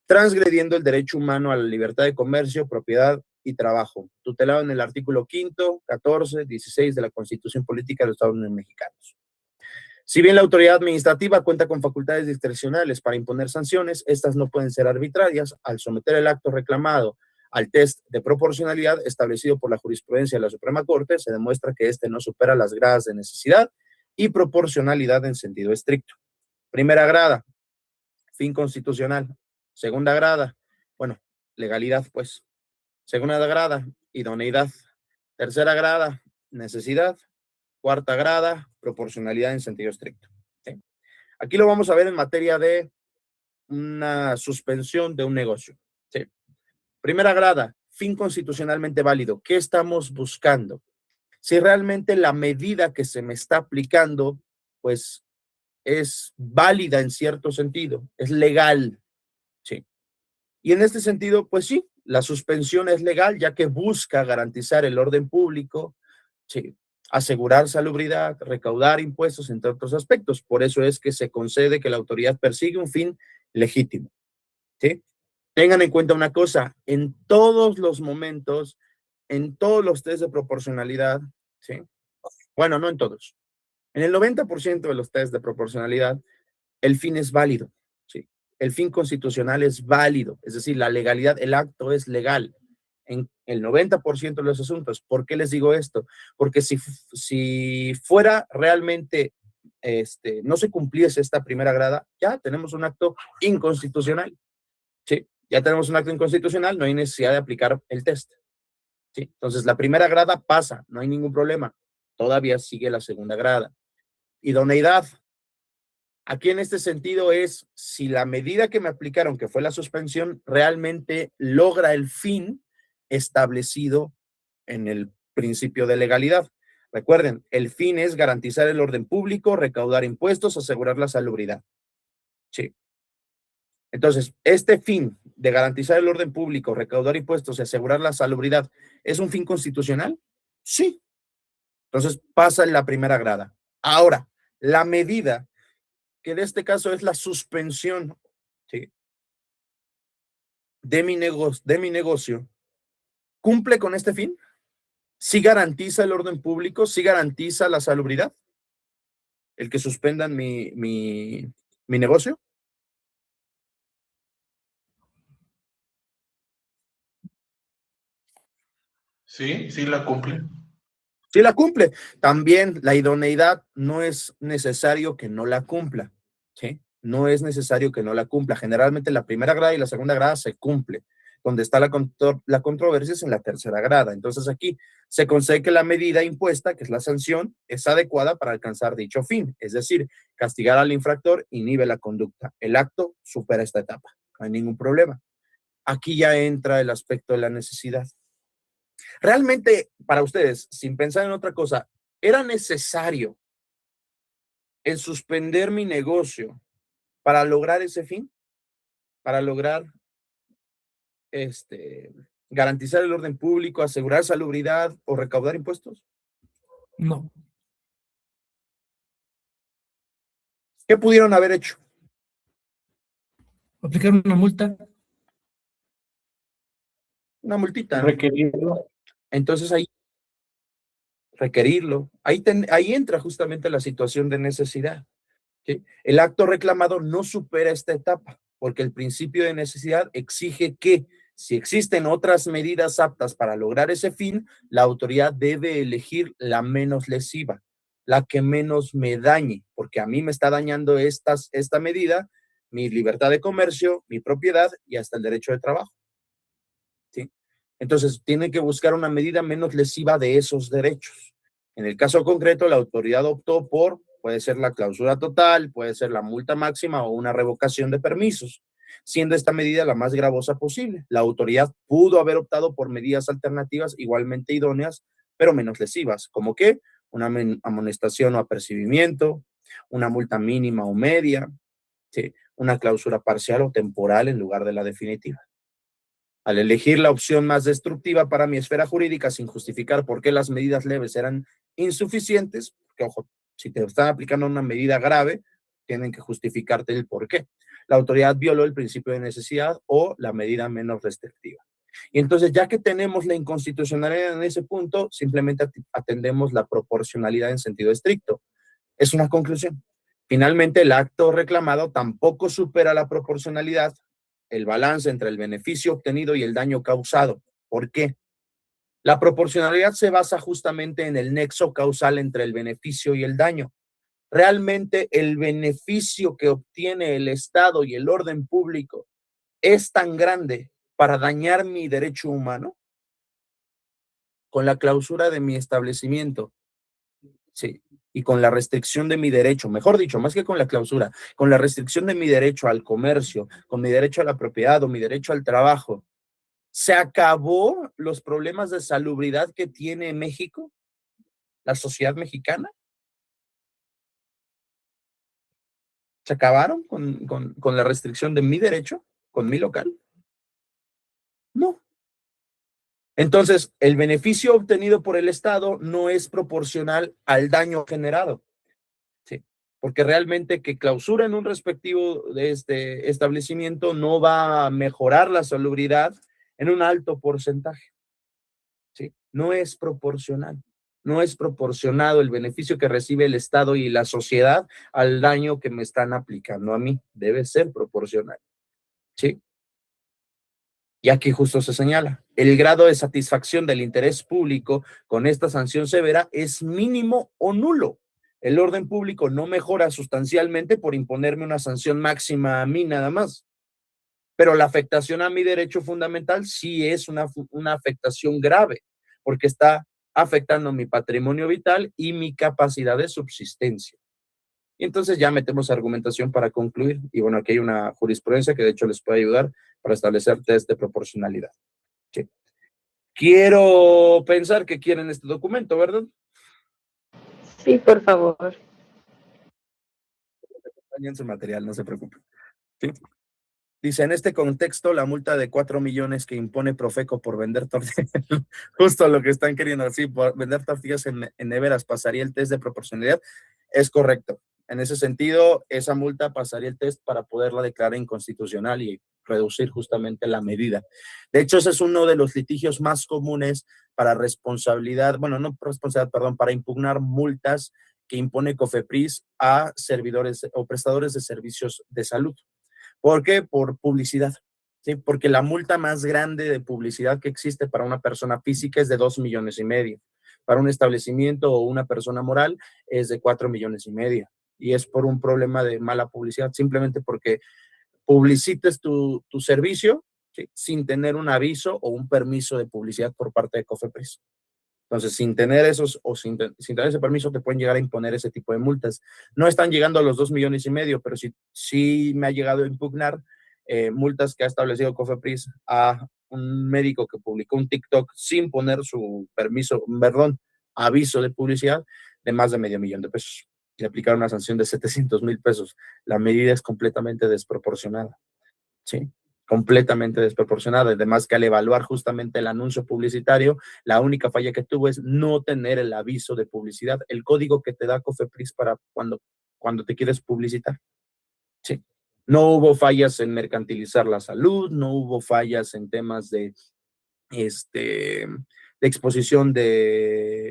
transgrediendo el derecho humano a la libertad de comercio, propiedad y trabajo, tutelado en el artículo 5º, 14, 16 de la Constitución Política de los Estados Unidos Mexicanos. Si bien la autoridad administrativa cuenta con facultades discrecionales para imponer sanciones, estas no pueden ser arbitrarias. Al someter el acto reclamado al test de proporcionalidad establecido por la jurisprudencia de la Suprema Corte, se demuestra que este no supera las gradas de necesidad y proporcionalidad en sentido estricto. Primera grada, fin constitucional. Segunda grada, bueno, legalidad, pues. Segunda grada, idoneidad. Tercera grada, necesidad. Cuarta grada, proporcionalidad en sentido estricto. ¿Sí? Aquí lo vamos a ver en materia de una suspensión de un negocio. ¿Sí? Primera grada, fin constitucionalmente válido. ¿Qué estamos buscando? Si realmente la medida que se me está aplicando, pues es válida en cierto sentido, es legal. Sí. Y en este sentido, pues sí, la suspensión es legal ya que busca garantizar el orden público, sí, asegurar salubridad, recaudar impuestos, entre otros aspectos. Por eso es que se concede que la autoridad persigue un fin legítimo. ¿Sí? Tengan en cuenta una cosa, en todos los momentos, en todos los test de proporcionalidad, ¿sí? Bueno, no en todos. En el 90% de los test de proporcionalidad, el fin es válido, ¿sí? El fin constitucional es válido, es decir, la legalidad, el acto es legal en el 90% de los asuntos. ¿Por qué les digo esto? Porque si fuera realmente, no se cumpliese esta primera grada, ya tenemos un acto inconstitucional, ¿sí? Ya tenemos un acto inconstitucional, no hay necesidad de aplicar el test, ¿sí? Entonces, la primera grada pasa, no hay ningún problema. Todavía sigue la segunda grada. Idoneidad. Aquí en este sentido es si la medida que me aplicaron, que fue la suspensión, realmente logra el fin establecido en el principio de legalidad. Recuerden, el fin es garantizar el orden público, recaudar impuestos, asegurar la salubridad. Sí. Entonces, este fin de garantizar el orden público, recaudar impuestos y asegurar la salubridad, ¿es un fin constitucional? Sí. Entonces, pasa en la primera grada. Ahora, la medida que en este caso es la suspensión ¿sí? de mi negocio, ¿cumple con este fin? ¿Sí garantiza el orden público? ¿Sí garantiza la salubridad? ¿El que suspendan mi negocio?
Sí, sí la cumple.
Sí la cumple. También la idoneidad no es necesario que no la cumpla, ¿sí? No es necesario que no la cumpla. Generalmente la primera grada y la segunda grada se cumple. Donde está la controversia es en la tercera grada. Entonces aquí se concede que la medida impuesta, que es la sanción, es adecuada para alcanzar dicho fin. Es decir, castigar al infractor inhibe la conducta. El acto supera esta etapa. No hay ningún problema. Aquí ya entra el aspecto de la necesidad. Realmente, para ustedes, sin pensar en otra cosa, ¿era necesario el suspender mi negocio para lograr ese fin? Para lograr garantizar el orden público, asegurar salubridad o recaudar impuestos.
No.
¿Qué pudieron haber hecho?
Aplicar una multa.
Una multita.
Requerido.
Entonces ahí requerirlo. Ahí entra justamente la situación de necesidad. ¿Sí? El acto reclamado no supera esta etapa, porque el principio de necesidad exige que si existen otras medidas aptas para lograr ese fin, la autoridad debe elegir la menos lesiva, la que menos me dañe, porque a mí me está dañando esta medida, mi libertad de comercio, mi propiedad y hasta el derecho de trabajo. ¿Sí? Entonces, tienen que buscar una medida menos lesiva de esos derechos. En el caso concreto, la autoridad optó por, puede ser la clausura total, puede ser la multa máxima o una revocación de permisos, siendo esta medida la más gravosa posible. La autoridad pudo haber optado por medidas alternativas igualmente idóneas, pero menos lesivas, como que una amonestación o apercibimiento, una multa mínima o media, ¿sí? Una clausura parcial o temporal en lugar de la definitiva. Al elegir la opción más destructiva para mi esfera jurídica sin justificar por qué las medidas leves eran insuficientes, porque ojo, si te están aplicando una medida grave, tienen que justificarte el por qué. La autoridad violó el principio de necesidad o la medida menos restrictiva. Y entonces, ya que tenemos la inconstitucionalidad en ese punto, simplemente atendemos la proporcionalidad en sentido estricto. Es una conclusión. Finalmente, el acto reclamado tampoco supera la proporcionalidad, el balance entre el beneficio obtenido y el daño causado. ¿Por qué? La proporcionalidad se basa justamente en el nexo causal entre el beneficio y el daño. ¿Realmente el beneficio que obtiene el Estado y el orden público es tan grande para dañar mi derecho humano? Con la clausura de mi establecimiento, sí, y con la restricción de mi derecho, mejor dicho, más que con la clausura, con la restricción de mi derecho al comercio, con mi derecho a la propiedad o mi derecho al trabajo, ¿se acabó los problemas de salubridad que tiene México, la sociedad mexicana? ¿Se acabaron con la restricción de mi derecho, con mi local? No. Entonces, el beneficio obtenido por el Estado no es proporcional al daño generado. Sí, porque realmente que clausuren un respectivo de este establecimiento no va a mejorar la salubridad en un alto porcentaje. ¿Sí? No es proporcional. No es proporcionado el beneficio que recibe el Estado y la sociedad al daño que me están aplicando a mí. Debe ser proporcional. ¿Sí? Y aquí justo se señala, el grado de satisfacción del interés público con esta sanción severa es mínimo o nulo. El orden público no mejora sustancialmente por imponerme una sanción máxima a mí nada más. Pero la afectación a mi derecho fundamental sí es una afectación grave, porque está afectando mi patrimonio vital y mi capacidad de subsistencia. Y entonces ya metemos argumentación para concluir. Y bueno, aquí hay una jurisprudencia que de hecho les puede ayudar para establecer test de proporcionalidad. Sí. Quiero pensar que quieren este documento, ¿verdad?
Sí, por favor.
En su material, no se preocupen. ¿Sí? Dice, en este contexto, la multa de 4 millones que impone Profeco por vender tortillas, justo lo que están queriendo decir, por vender tortillas en neveras, pasaría el test de proporcionalidad. Es correcto. En ese sentido, esa multa pasaría el test para poderla declarar inconstitucional y reducir justamente la medida. De hecho, ese es uno de los litigios más comunes para responsabilidad, bueno, no responsabilidad, perdón, para impugnar multas que impone COFEPRIS a servidores o prestadores de servicios de salud. ¿Por qué? Por publicidad. ¿Sí? Porque la multa más grande de publicidad que existe para una persona física es de 2,5 millones. Para un establecimiento o una persona moral es de 4,5 millones. Y es por un problema de mala publicidad, simplemente porque publicites tu servicio, ¿sí?, sin tener un aviso o un permiso de publicidad por parte de COFEPRIS. Entonces, sin tener esos o sin tener ese permiso, te pueden llegar a imponer ese tipo de multas. No están llegando a los 2,5 millones, pero sí me ha llegado a impugnar multas que ha establecido COFEPRIS a un médico que publicó un TikTok sin poner su permiso, perdón, aviso de publicidad, de más de $500,000. Le aplicaron una sanción de $700,000. La medida es completamente desproporcionada. ¿Sí? Completamente desproporcionada. Además que al evaluar justamente el anuncio publicitario, la única falla que tuvo es no tener el aviso de publicidad, el código que te da COFEPRIS para cuando te quieres publicitar. Sí. No hubo fallas en mercantilizar la salud, no hubo fallas en temas de exposición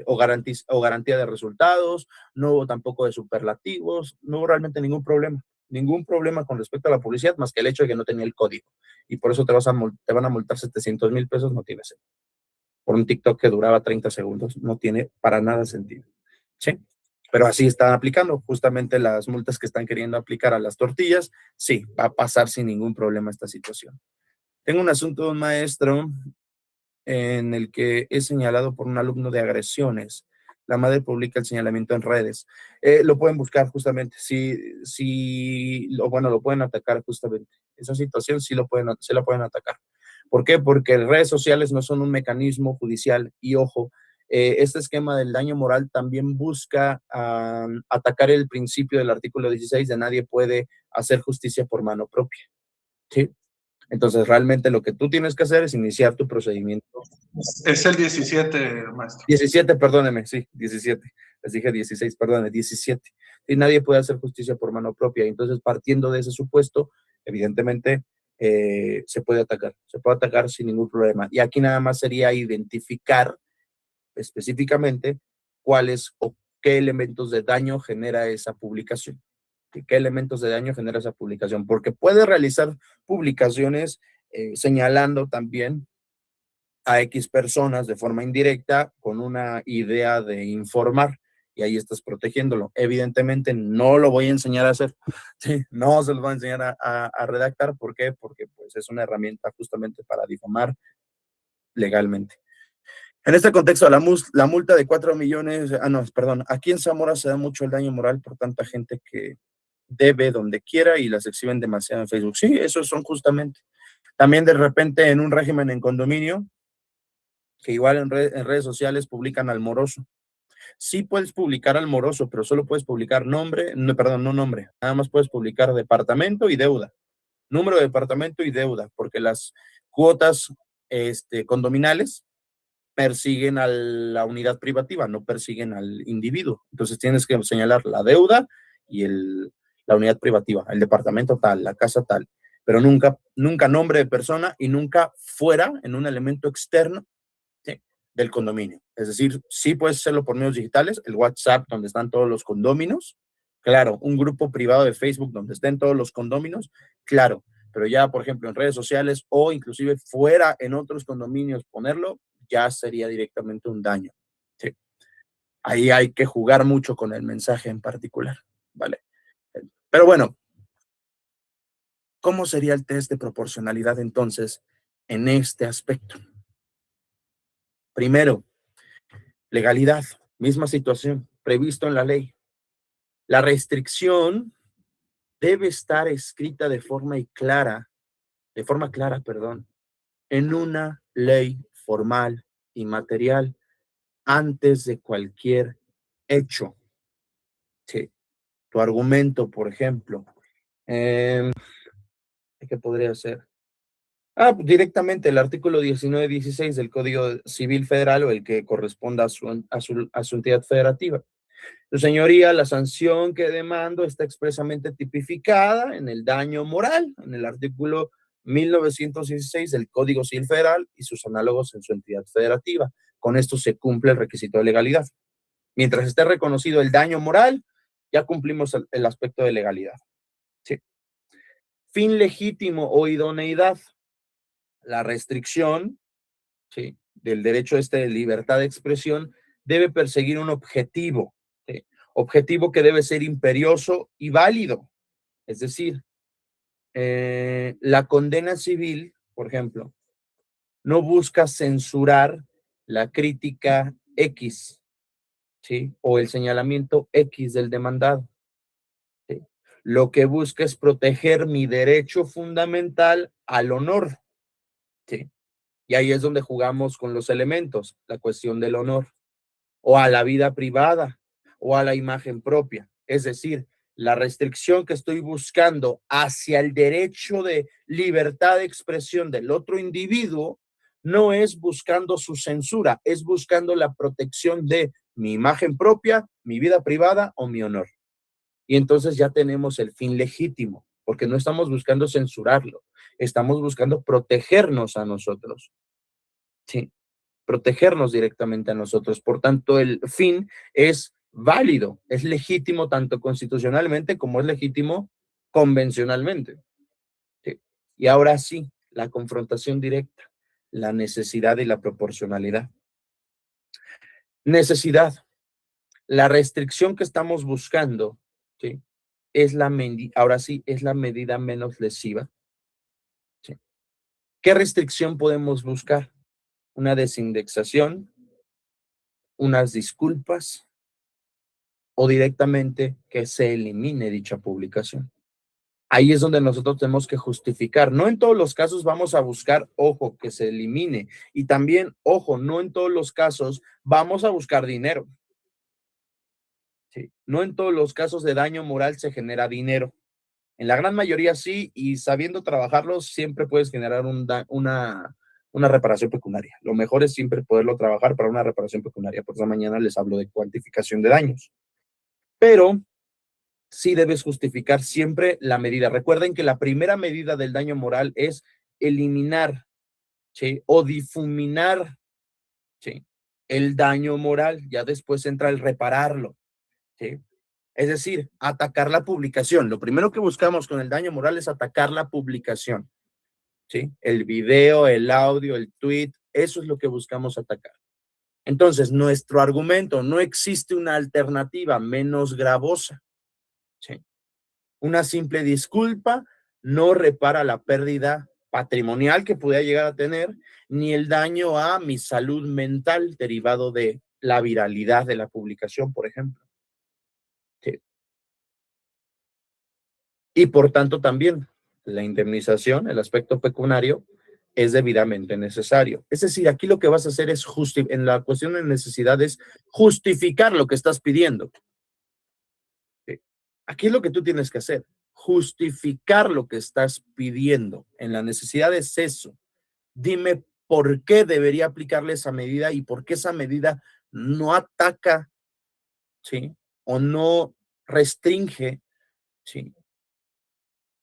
o garantía de resultados, no hubo tampoco de superlativos, no hubo realmente ningún problema con respecto a la publicidad, más que el hecho de que no tenía el código. Y por eso te van a multar $700,000, no tiene sentido. Por un TikTok que duraba 30 segundos, no tiene para nada sentido. ¿Sí? Pero así están aplicando justamente las multas que están queriendo aplicar a las tortillas. Sí, va a pasar sin ningún problema esta situación. Tengo un asunto de un maestro en el que es señalado por un alumno de agresiones. La madre publica el señalamiento en redes. Lo pueden buscar justamente. Lo pueden atacar justamente. Esa situación sí la pueden atacar. ¿Por qué? Porque redes sociales no son un mecanismo judicial. Y ojo, este esquema del daño moral también busca atacar el principio del artículo 16 de nadie puede hacer justicia por mano propia. ¿Sí? Entonces, realmente lo que tú tienes que hacer es iniciar tu procedimiento.
Es el 17, maestro.
17, perdóneme, sí, 17. Les dije 16, perdóneme, 17. Y nadie puede hacer justicia por mano propia. Entonces, partiendo de ese supuesto, evidentemente, se puede atacar sin ningún problema. Y aquí nada más sería identificar específicamente cuáles o qué elementos de daño genera esa publicación. ¿Qué elementos de daño genera esa publicación? Porque puede realizar publicaciones señalando también a X personas de forma indirecta con una idea de informar y ahí estás protegiéndolo. Evidentemente no lo voy a enseñar a hacer, ¿sí? No se lo voy a enseñar a redactar. ¿Por qué? Porque pues, es una herramienta justamente para difamar legalmente. En este contexto, la multa de 4 millones, aquí en Zamora se da mucho el daño moral por tanta gente que debe donde quiera y las exhiben demasiado en Facebook. Sí, esos son justamente. También de repente en un régimen en condominio, que igual en redes sociales publican al moroso. Sí puedes publicar al moroso, pero solo puedes publicar no nombre, nada más puedes publicar departamento y deuda, número de departamento y deuda, porque las cuotas condominales persiguen a la unidad privativa, no persiguen al individuo. Entonces tienes que señalar la deuda y la unidad privativa, el departamento tal, la casa tal, pero nunca nombre de persona y nunca fuera en un elemento externo, ¿sí?, del condominio. Es decir, sí puedes hacerlo por medios digitales, el WhatsApp donde están todos los condóminos, claro, un grupo privado de Facebook donde estén todos los condóminos, claro, pero ya, por ejemplo, en redes sociales o inclusive fuera en otros condominios ponerlo, ya sería directamente un daño. ¿Sí? Ahí hay que jugar mucho con el mensaje en particular, ¿vale? Pero bueno, ¿cómo sería el test de proporcionalidad entonces en este aspecto? Primero, legalidad, misma situación, previsto en la ley. La restricción debe estar escrita de forma clara, en una ley formal y material antes de cualquier hecho. Sí. Tu argumento, por ejemplo, ¿qué podría ser? Directamente el artículo 19-16 del Código Civil Federal o el que corresponda a su entidad federativa. Su señoría, la sanción que demando está expresamente tipificada en el daño moral, en el artículo 1916 del Código Civil Federal y sus análogos en su entidad federativa. Con esto se cumple el requisito de legalidad. Mientras esté reconocido el daño moral, ya cumplimos el aspecto de legalidad. Sí. Fin legítimo o idoneidad. La restricción, ¿sí?, del derecho de libertad de expresión debe perseguir un objetivo, ¿sí? Objetivo que debe ser imperioso y válido. Es decir, la condena civil, por ejemplo, no busca censurar la crítica X, ¿sí?, o el señalamiento X del demandado, ¿sí? Lo que busca es proteger mi derecho fundamental al honor, ¿sí? Y ahí es donde jugamos con los elementos, la cuestión del honor, o a la vida privada, o a la imagen propia. Es decir, la restricción que estoy buscando hacia el derecho de libertad de expresión del otro individuo no es buscando su censura, es buscando la protección de mi imagen propia, mi vida privada o mi honor. Y entonces ya tenemos el fin legítimo, porque no estamos buscando censurarlo, estamos buscando protegernos a nosotros. Sí, protegernos directamente a nosotros. Por tanto, el fin es válido, es legítimo tanto constitucionalmente como es legítimo convencionalmente. Sí. Y ahora sí, la confrontación directa, la necesidad y la proporcionalidad. Necesidad. La restricción que estamos buscando, ¿sí?, es ahora sí, es la medida menos lesiva. ¿Sí? ¿Qué restricción podemos buscar? Una desindexación, unas disculpas o directamente que se elimine dicha publicación. Ahí es donde nosotros tenemos que justificar. No en todos los casos vamos a buscar, ojo, que se elimine. Y también, ojo, no en todos los casos vamos a buscar dinero. Sí. No en todos los casos de daño moral se genera dinero. En la gran mayoría sí, y sabiendo trabajarlo siempre puedes generar una reparación pecuniaria. Lo mejor es siempre poderlo trabajar para una reparación pecuniaria. Por eso mañana les hablo de cuantificación de daños. Pero sí debes justificar siempre la medida. Recuerden que la primera medida del daño moral es eliminar, ¿sí?, o difuminar, ¿sí?, el daño moral. Ya después entra el repararlo, ¿sí? Es decir, atacar la publicación. Lo primero que buscamos con el daño moral es atacar la publicación, ¿sí? El video, el audio, el tweet, eso es lo que buscamos atacar. Entonces, nuestro argumento, no existe una alternativa menos gravosa, ¿sí? Una simple disculpa no repara la pérdida patrimonial que pudiera llegar a tener, ni el daño a mi salud mental derivado de la viralidad de la publicación, por ejemplo. Sí. Y por tanto también la indemnización, el aspecto pecuniario, es debidamente necesario. Es decir, aquí lo que vas a hacer es en la cuestión de necesidad es justificar lo que estás pidiendo. Sí. Aquí es lo que tú tienes que hacer, justificar lo que estás pidiendo. En la necesidad es eso. Dime por qué debería aplicarle esa medida y por qué esa medida no ataca, ¿sí?, o no restringe, ¿sí?,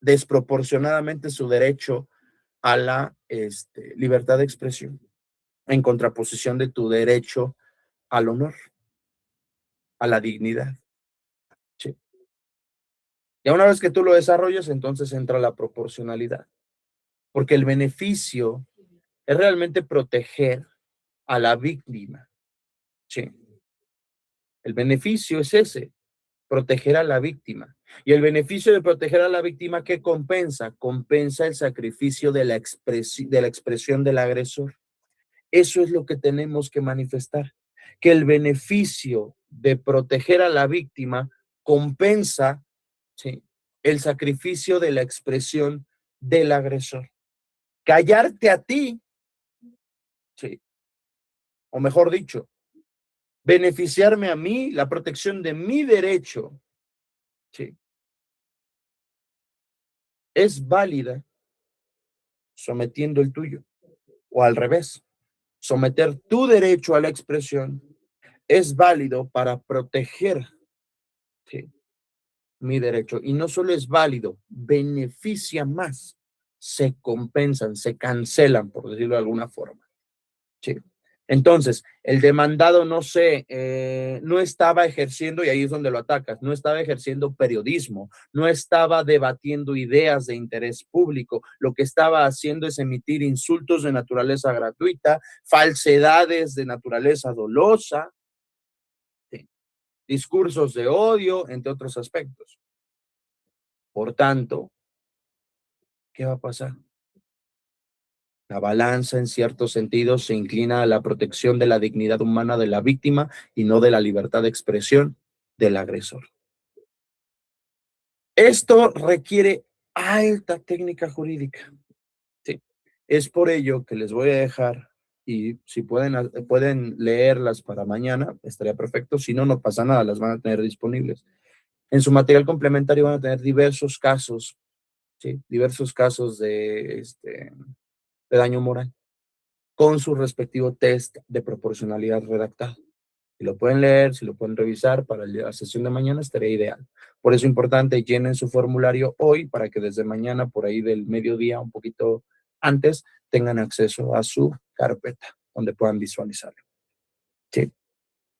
desproporcionadamente su derecho a la libertad de expresión, en contraposición de tu derecho al honor, a la dignidad. ¿Sí? Y una vez que tú lo desarrollas, entonces entra la proporcionalidad, porque el beneficio es realmente proteger a la víctima. Sí. El beneficio es ese, proteger a la víctima. Y el beneficio de proteger a la víctima, ¿qué compensa? Compensa el sacrificio de la expresión del agresor. Eso es lo que tenemos que manifestar, que el beneficio de proteger a la víctima compensa, ¿sí?, el sacrificio de la expresión del agresor. Callarte a ti, ¿sí?, o mejor dicho, beneficiarme a mí, la protección de mi derecho, ¿sí?, es válida sometiendo el tuyo, o al revés, someter tu derecho a la expresión es válido para proteger, ¿sí?, mi derecho. Y no solo es válido, beneficia más. Se compensan, se cancelan, por decirlo de alguna forma. Sí. Entonces, el demandado, no estaba ejerciendo, y ahí es donde lo atacas, no estaba ejerciendo periodismo, no estaba debatiendo ideas de interés público, lo que estaba haciendo es emitir insultos de naturaleza gratuita, falsedades de naturaleza dolosa, sí, discursos de odio, entre otros aspectos. Por tanto, ¿qué va a pasar? La balanza, en cierto sentido, se inclina a la protección de la dignidad humana de la víctima y no de la libertad de expresión del agresor. Esto requiere alta técnica jurídica. Sí. Es por ello que les voy a dejar, y si pueden leerlas para mañana, estaría perfecto. Si no, no pasa nada, las van a tener disponibles. En su material complementario van a tener diversos casos, ¿sí?, diversos casos de daño moral, con su respectivo test de proporcionalidad redactado. Si lo pueden leer, si lo pueden revisar para la sesión de mañana, estaría ideal. Por eso es importante, llenen su formulario hoy para que desde mañana, por ahí del mediodía, un poquito antes, tengan acceso a su carpeta, donde puedan visualizarlo. Sí.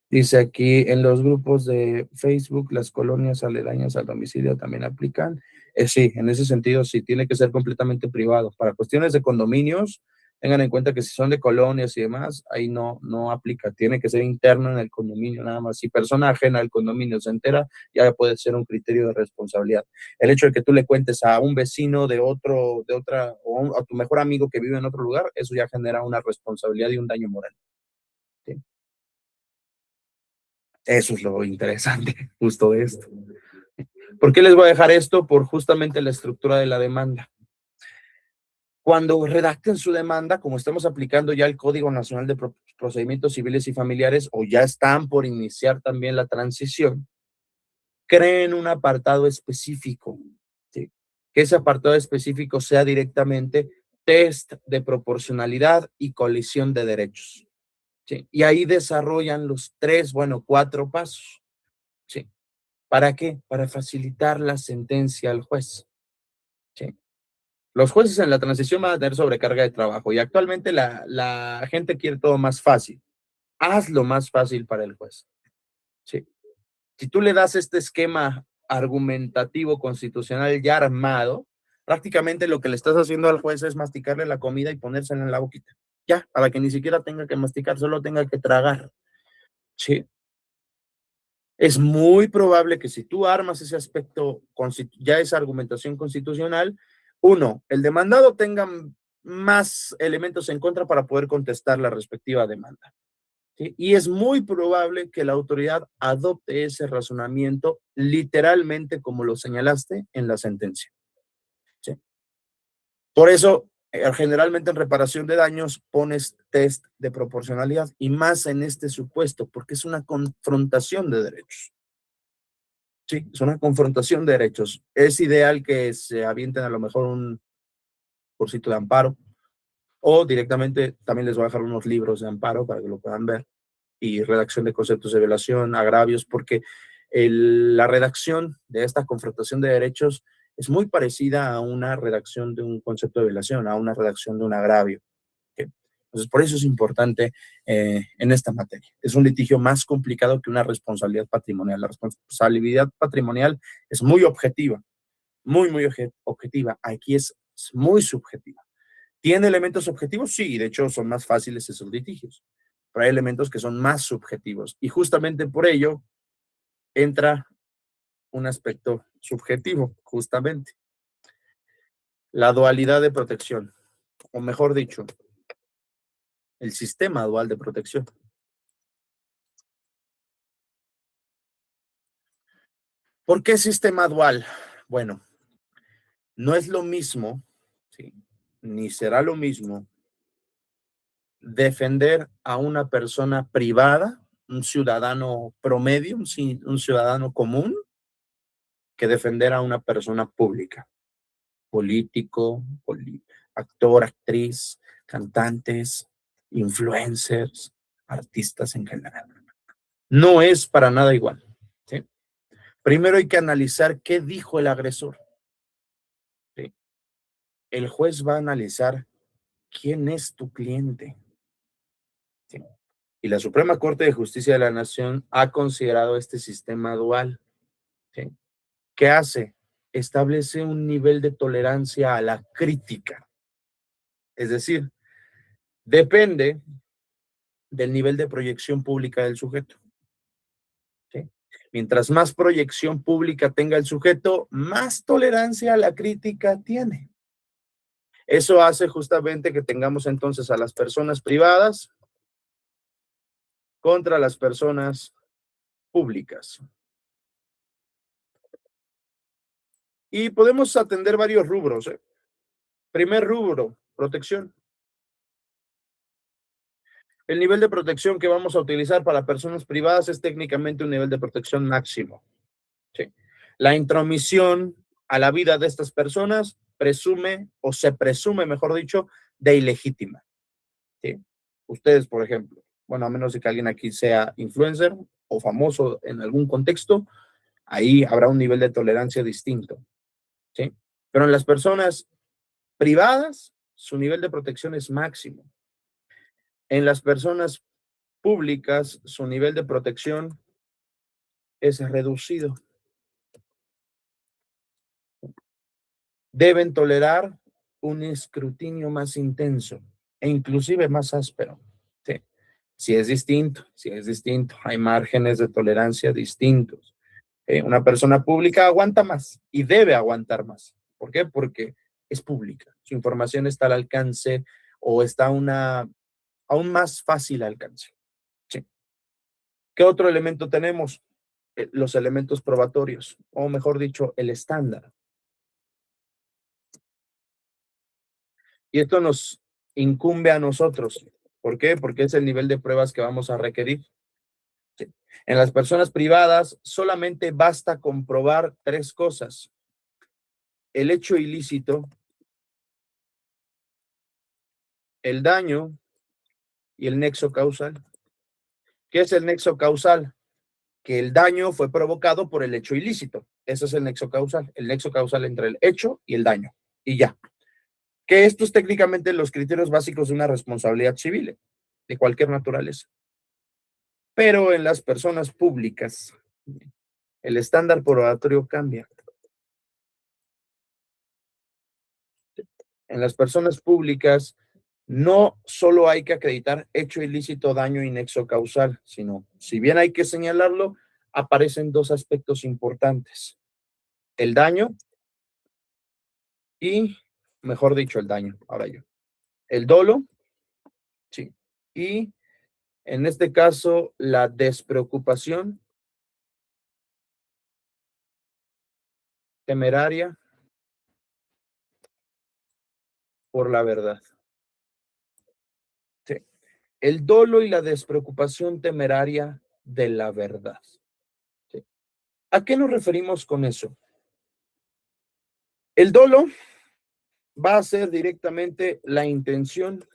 Dice aquí, en los grupos de Facebook, las colonias aledañas al domicilio también aplican. Sí, en ese sentido, sí, tiene que ser completamente privado. Para cuestiones de condominios, tengan en cuenta que si son de colonias y demás, ahí no aplica. Tiene que ser interno en el condominio, nada más. Si persona ajena al condominio se entera, ya puede ser un criterio de responsabilidad. El hecho de que tú le cuentes a un vecino de otra, o a tu mejor amigo que vive en otro lugar, eso ya genera una responsabilidad y un daño moral. ¿Sí? Eso es lo interesante, justo de esto. ¿Por qué les voy a dejar esto? Por justamente la estructura de la demanda. Cuando redacten su demanda, como estamos aplicando ya el Código Nacional de Procedimientos Civiles y Familiares, o ya están por iniciar también la transición, creen un apartado específico, ¿sí?, que ese apartado específico sea directamente test de proporcionalidad y colisión de derechos. ¿Sí? Y ahí desarrollan los 4 pasos. ¿Sí? ¿Para qué? Para facilitar la sentencia al juez. ¿Sí? Los jueces en la transición van a tener sobrecarga de trabajo y actualmente la gente quiere todo más fácil. Hazlo más fácil para el juez. ¿Sí? Si tú le das este esquema argumentativo constitucional ya armado, prácticamente lo que le estás haciendo al juez es masticarle la comida y ponérsela en la boquita. Ya, para que ni siquiera tenga que masticar, solo tenga que tragar. ¿Sí? Es muy probable que si tú armas ese aspecto, ya esa argumentación constitucional, uno, el demandado tenga más elementos en contra para poder contestar la respectiva demanda. ¿Sí? Y es muy probable que la autoridad adopte ese razonamiento literalmente como lo señalaste en la sentencia. ¿Sí? Por eso, generalmente en reparación de daños pones test de proporcionalidad y más en este supuesto, porque es una confrontación de derechos. Sí, es una confrontación de derechos. Es ideal que se avienten a lo mejor un cursito de amparo o directamente también les voy a dejar unos libros de amparo para que lo puedan ver y redacción de conceptos de violación, agravios, porque la redacción de esta confrontación de derechos es muy parecida a una redacción de un concepto de violación, a una redacción de un agravio. ¿Okay? Entonces, por eso es importante en esta materia. Es un litigio más complicado que una responsabilidad patrimonial. La responsabilidad patrimonial es muy objetiva, muy objetiva. Aquí es muy subjetiva. ¿Tiene elementos objetivos? Sí, de hecho son más fáciles esos litigios, pero hay elementos que son más subjetivos y justamente por ello entra un aspecto subjetivo, justamente. La dualidad de protección, o mejor dicho, el sistema dual de protección. ¿Por qué sistema dual? Bueno, no es lo mismo, ¿sí?, ni será lo mismo defender a una persona privada, un ciudadano promedio, un ciudadano común, que defender a una persona pública, político, actor, actriz, cantantes, influencers, artistas en general. No es para nada igual, ¿sí? Primero hay que analizar qué dijo el agresor, ¿sí? El juez va a analizar quién es tu cliente, ¿sí? Y la Suprema Corte de Justicia de la Nación ha considerado este sistema dual, ¿sí? ¿Qué hace? Establece un nivel de tolerancia a la crítica. Es decir, depende del nivel de proyección pública del sujeto, ¿sí? Mientras más proyección pública tenga el sujeto, más tolerancia a la crítica tiene. Eso hace justamente que tengamos entonces a las personas privadas contra las personas públicas. Y podemos atender varios rubros, ¿eh? Primer rubro, protección. El nivel de protección que vamos a utilizar para personas privadas es técnicamente un nivel de protección máximo, ¿sí? La intromisión a la vida de estas personas presume, o se presume, mejor dicho, de ilegítima, ¿sí? Ustedes, por ejemplo, bueno, a menos de que alguien aquí sea influencer o famoso en algún contexto, ahí habrá un nivel de tolerancia distinto, ¿sí? Pero en las personas privadas, su nivel de protección es máximo. En las personas públicas, su nivel de protección es reducido. Deben tolerar un escrutinio más intenso e inclusive más áspero, ¿sí? Si es distinto, hay márgenes de tolerancia distintos. Una persona pública aguanta más y debe aguantar más. ¿Por qué? Porque es pública. Su información está al alcance o está aún más fácil alcance, ¿sí? ¿Qué otro elemento tenemos? Los elementos probatorios, o mejor dicho, el estándar. Y esto nos incumbe a nosotros. ¿Por qué? Porque es el nivel de pruebas que vamos a requerir. Sí. En las personas privadas solamente basta comprobar tres cosas: el hecho ilícito, el daño y el nexo causal. ¿Qué es el nexo causal? Que el daño fue provocado por el hecho ilícito. Ese es el nexo causal entre el hecho y el daño. Y ya. Que esto es técnicamente los criterios básicos de una responsabilidad civil, de cualquier naturaleza. Pero en las personas públicas, el estándar probatorio cambia. En las personas públicas, no solo hay que acreditar hecho ilícito, daño y nexo causal, sino, si bien hay que señalarlo, aparecen dos aspectos importantes: el daño y, mejor dicho, el daño, el dolo, sí, y en este caso, la despreocupación temeraria por la verdad. Sí. El dolo y la despreocupación temeraria de la verdad. Sí. ¿A qué nos referimos con eso? El dolo va a ser directamente la intención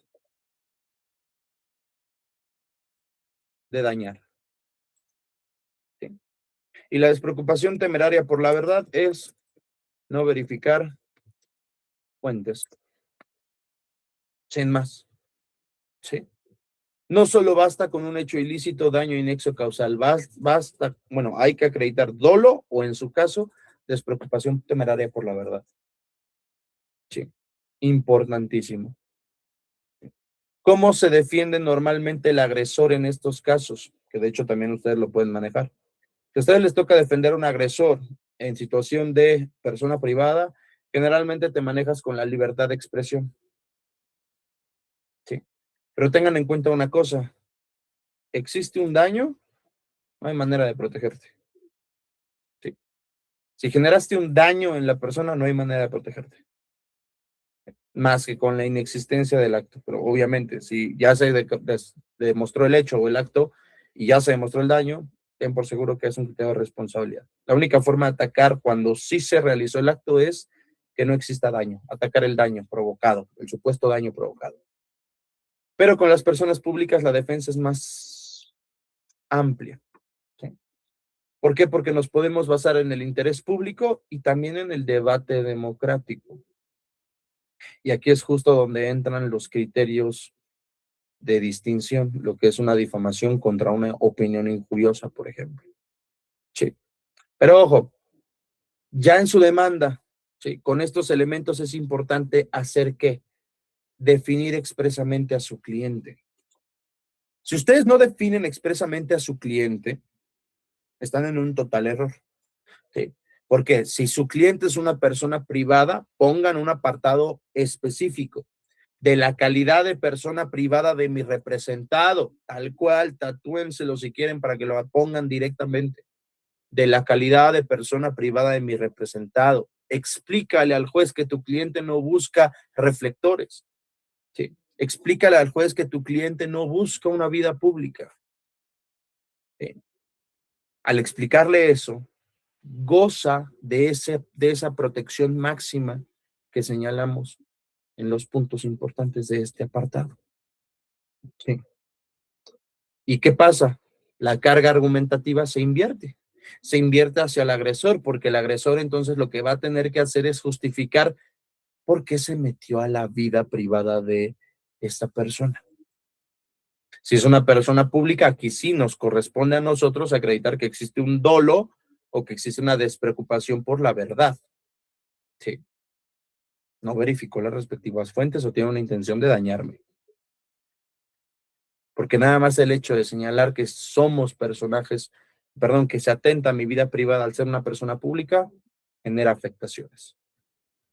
de dañar, ¿sí? Y la despreocupación temeraria por la verdad es no verificar fuentes, sin más, ¿sí? No solo basta con un hecho ilícito, daño y nexo causal, basta, bueno, hay que acreditar dolo o, en su caso, despreocupación temeraria por la verdad. Sí, importantísimo. ¿Cómo se defiende normalmente el agresor en estos casos? Que de hecho también ustedes lo pueden manejar. Si a ustedes les toca defender a un agresor en situación de persona privada, generalmente te manejas con la libertad de expresión. Sí. Pero tengan en cuenta una cosa: existe un daño, no hay manera de protegerte. Sí. Si generaste un daño en la persona, no hay manera de protegerte, más que con la inexistencia del acto. Pero obviamente, si ya se demostró el hecho o el acto y ya se demostró el daño, ten por seguro que es un criterio de responsabilidad. La única forma de atacar cuando sí se realizó el acto es que no exista daño, atacar el daño provocado, el supuesto daño provocado. Pero con las personas públicas la defensa es más amplia. ¿Por qué? Porque nos podemos basar en el interés público y también en el debate democrático. Y aquí es justo donde entran los criterios de distinción, lo que es una difamación contra una opinión injuriosa, por ejemplo. Sí. Pero ojo, ya en su demanda, sí, con estos elementos es importante hacer ¿qué? Definir expresamente a su cliente. Si ustedes no definen expresamente a su cliente, están en un total error. ¿Sí? Porque si su cliente es una persona privada, pongan un apartado específico de la calidad de persona privada de mi representado, tal cual, tatúenselo si quieren para que lo pongan directamente. De la calidad de persona privada de mi representado. Explícale al juez que tu cliente no busca reflectores. ¿Sí? Explícale al juez que tu cliente no busca una vida pública. ¿Sí? Al explicarle eso, goza de esa protección máxima que señalamos en los puntos importantes de este apartado. ¿Sí? ¿Y qué pasa? La carga argumentativa se invierte hacia el agresor, porque el agresor entonces lo que va a tener que hacer es justificar por qué se metió a la vida privada de esta persona. Si es una persona pública, aquí sí nos corresponde a nosotros acreditar que existe un dolo o que existe una despreocupación por la verdad. Sí. No verificó las respectivas fuentes o tiene una intención de dañarme. Porque nada más el hecho de señalar que somos personajes, perdón, que se atenta a mi vida privada al ser una persona pública, genera afectaciones.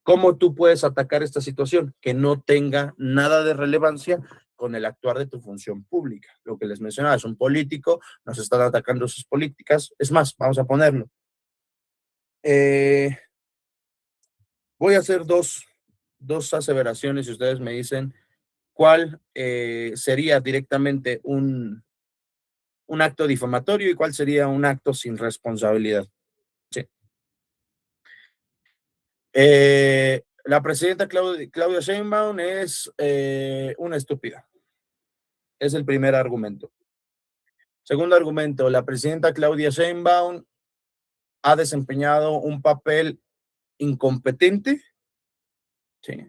¿Cómo tú puedes atacar esta situación? Que no tenga nada de relevancia con el actuar de tu función pública. Lo que les mencionaba, es un político, nos están atacando sus políticas. Es más, vamos a ponerlo. Voy a hacer dos aseveraciones y ustedes me dicen cuál sería directamente un acto difamatorio y cuál sería un acto sin responsabilidad. Sí. La presidenta Claudia Sheinbaum es una estúpida. Es el primer argumento. Segundo argumento, la presidenta Claudia Sheinbaum ha desempeñado un papel incompetente, ¿sí?,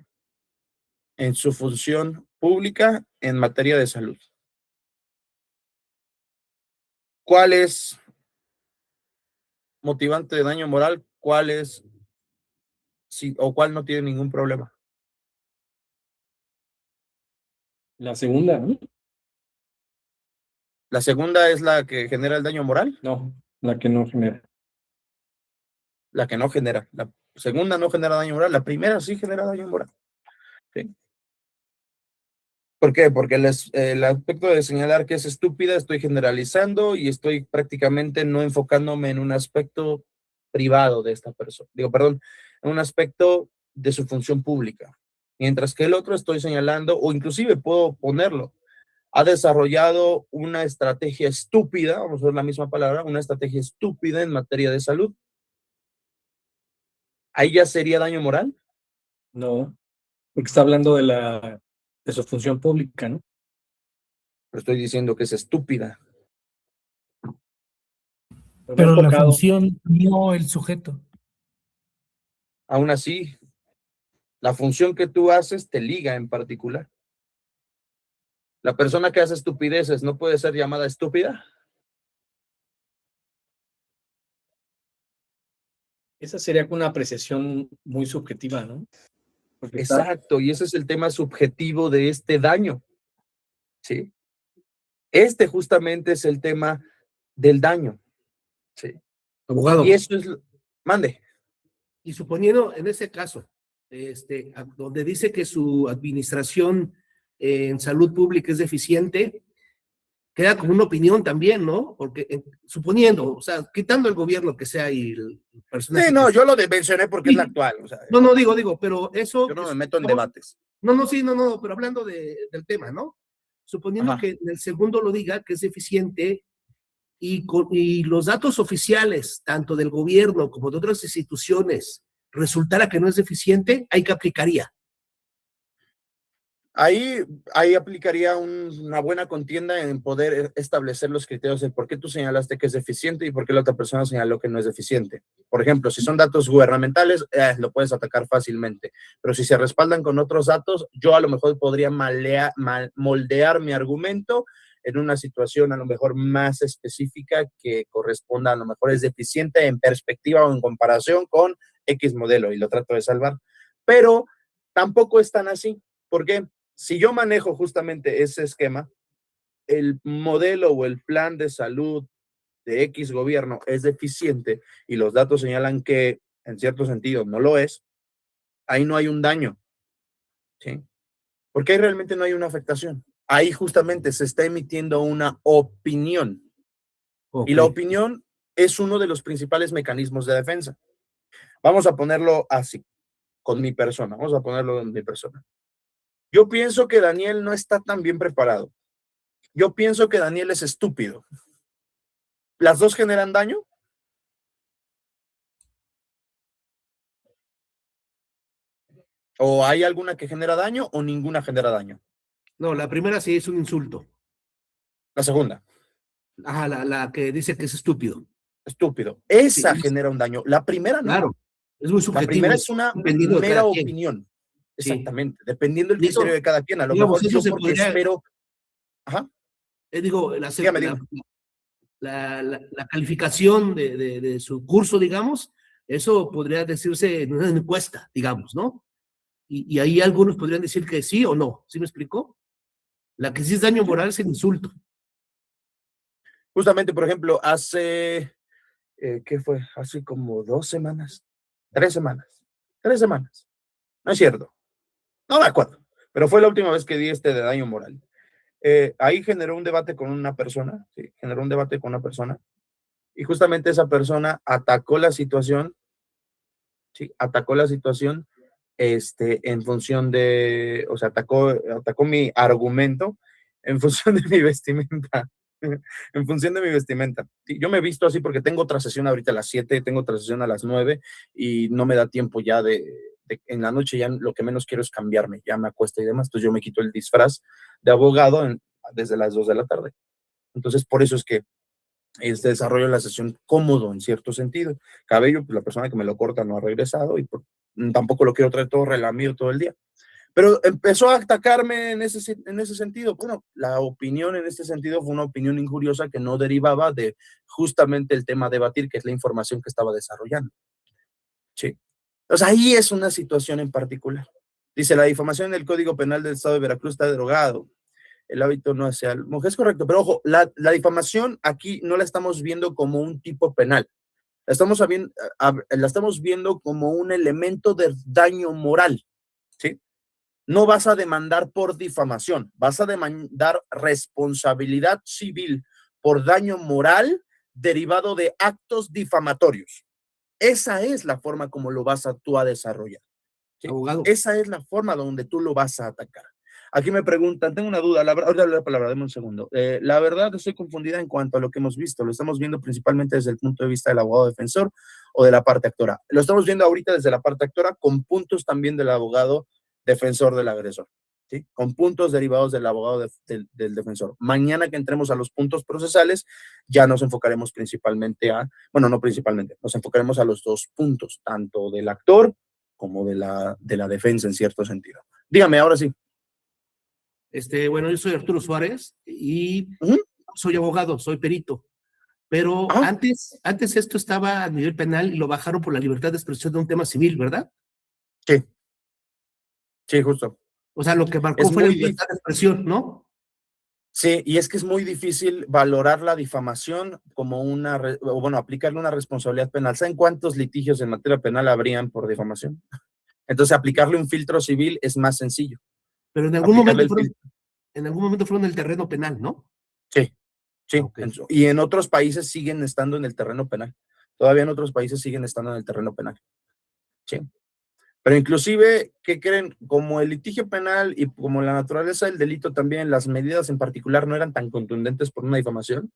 en su función pública en materia de salud. ¿Cuál es motivante de daño moral? ¿Cuál es, sí, o cuál no tiene ningún problema?
La segunda, ¿no?
¿La segunda es la que genera el daño moral?
No, la que no genera.
La que no genera. La segunda no genera daño moral, la primera sí genera daño moral. ¿Sí? ¿Por qué? Porque el aspecto de señalar que es estúpida, estoy generalizando y estoy prácticamente no enfocándome en un aspecto privado de esta persona. Digo, perdón, en un aspecto de su función pública. Mientras que el otro estoy señalando, o inclusive puedo ponerlo, ha desarrollado una estrategia estúpida, vamos a ver la misma palabra, una estrategia estúpida en materia de salud. ¿Ahí ya sería daño moral?
No, porque está hablando de su función pública, ¿no?
Pero estoy diciendo que es estúpida.
Pero
la función, no el sujeto.
Aún así, la función que tú haces te liga en particular. La persona que hace estupideces no puede ser llamada estúpida.
Esa sería una apreciación muy subjetiva, ¿no? Porque
Exacto, y ese es el tema subjetivo de este daño. ¿Sí? Este justamente es el tema del daño. ¿Sí?
Abogado.
Y eso es, mande.
Y suponiendo en ese caso, donde dice que su administración en salud pública es deficiente, queda como una opinión también, ¿no? Porque suponiendo, o sea, quitando el gobierno que sea y el personaje.
Sí, no, yo lo mencioné porque es la actual. O sea,
no, digo, pero eso.
Yo no me meto en debates.
No, pero hablando del tema, ¿no? Suponiendo que en el segundo lo diga que es deficiente y los datos oficiales, tanto del gobierno como de otras instituciones, resultara que no es deficiente, ¿ahí qué aplicaría?
Ahí aplicaría una buena contienda en poder establecer los criterios de por qué tú señalaste que es deficiente y por qué la otra persona señaló que no es deficiente. Por ejemplo, si son datos gubernamentales, lo puedes atacar fácilmente, pero si se respaldan con otros datos, yo a lo mejor podría moldear mi argumento en una situación a lo mejor más específica que corresponda, a lo mejor es deficiente en perspectiva o en comparación con X modelo y lo trato de salvar, pero tampoco es tan así. ¿Por qué? Si yo manejo justamente ese esquema, el modelo o el plan de salud de X gobierno es deficiente y los datos señalan que en cierto sentido no lo es, ahí no hay un daño, ¿sí? Porque ahí realmente no hay una afectación. Ahí justamente se está emitiendo una opinión. Y la opinión es uno de los principales mecanismos de defensa. Vamos a ponerlo así, con mi persona. Vamos a ponerlo en mi persona. Yo pienso que Daniel no está tan bien preparado. Yo pienso que Daniel es estúpido. ¿Las dos generan daño? ¿O hay alguna que genera daño o ninguna genera daño?
No, la primera sí es un insulto.
La segunda,
Ajá, la que dice que es estúpido.
estúpido. Esa
Sí,
genera un daño. La primera no.
claro, es muy
La
subjetivo.
primera es una
dependiendo de
mera
cada quien.
opinión.
Sí.
Exactamente. Dependiendo del
Y eso,
criterio de cada quien. A lo
digamos,
mejor
eso
yo
se
porque
podría-
espero... Ajá.
Digo,
Dígame.
la calificación de su curso, digamos, eso podría decirse en una encuesta, digamos, ¿no? Y ahí algunos podrían decir que sí o no. ¿Sí me explicó? La que sí es daño moral es el insulto.
Justamente, por ejemplo, hace... ¿qué fue? Hace como 2 semanas. 3 semanas. 3 semanas. No es cierto. No me acuerdo. Pero fue la última vez que di de daño moral. Ahí generó un debate con una persona, sí, generó un debate con una persona, y justamente esa persona atacó la situación, sí, atacó la situación, en función de, o sea, atacó mi argumento en función de mi vestimenta, en función de mi vestimenta. Sí, yo me he visto así porque tengo otra sesión ahorita a las 7, tengo otra sesión a las 9, y no me da tiempo ya en la noche ya lo que menos quiero es cambiarme, ya me acuesto y demás, entonces yo me quito el disfraz de abogado desde las 2 de la tarde. Entonces, por eso es que desarrollo la sesión cómodo en cierto sentido. Cabello, pues la persona que me lo corta no ha regresado y tampoco lo quiero traer todo relamido todo el día. Pero empezó a atacarme en ese sentido. Bueno, la opinión en este sentido fue una opinión injuriosa que no derivaba de justamente el tema a debatir, que es la información que estaba desarrollando. Sí. Entonces ahí es una situación en particular. Dice, la difamación en el Código Penal del Estado de Veracruz está derogado. El hábito no hace al monje. Es correcto, pero ojo, la difamación aquí no la estamos viendo como un tipo penal. La estamos viendo como un elemento de daño moral, ¿sí? No vas a demandar por difamación, vas a demandar responsabilidad civil por daño moral derivado de actos difamatorios. Esa es la forma como lo vas a tú a desarrollar, ¿sí?
Abogado.
Esa es la forma donde tú lo vas a atacar. Aquí me preguntan, tengo una duda, ahora la palabra, dame un segundo. La verdad, estoy confundida en cuanto a lo que hemos visto. Lo estamos viendo principalmente desde el punto de vista del abogado defensor o de la parte actora. Lo estamos viendo ahorita desde la parte actora con puntos también del abogado defensor del agresor, ¿sí? Con puntos derivados del abogado del defensor. Mañana que entremos a los puntos procesales, ya nos enfocaremos principalmente no principalmente, nos enfocaremos a los dos puntos, tanto del actor como de la defensa en cierto sentido. Dígame, ahora sí.
Bueno, yo soy Arturo Suárez y
Ujú.
soy abogado, soy perito. Pero
Ajá.
antes esto estaba a nivel penal y lo bajaron por la libertad de expresión de un tema civil, ¿verdad?
Sí. Sí, justo.
O sea, lo que marcó
Es
fue la
muy
libertad de expresión, ¿no?
Sí, y es que es muy difícil valorar la difamación como aplicarle una responsabilidad penal. ¿Saben cuántos litigios en materia penal habrían por difamación? Entonces, aplicarle un filtro civil es más sencillo.
Pero en algún
Aplicarle
momento
el filtro.
fueron en el terreno penal, ¿no?
Sí, sí.
Ok.
Y en otros países siguen estando en el terreno penal. Todavía en otros países siguen estando en el terreno penal. Sí. Pero inclusive, ¿qué creen? Como el litigio penal y como la naturaleza del delito también, las medidas en particular no eran tan contundentes por una difamación.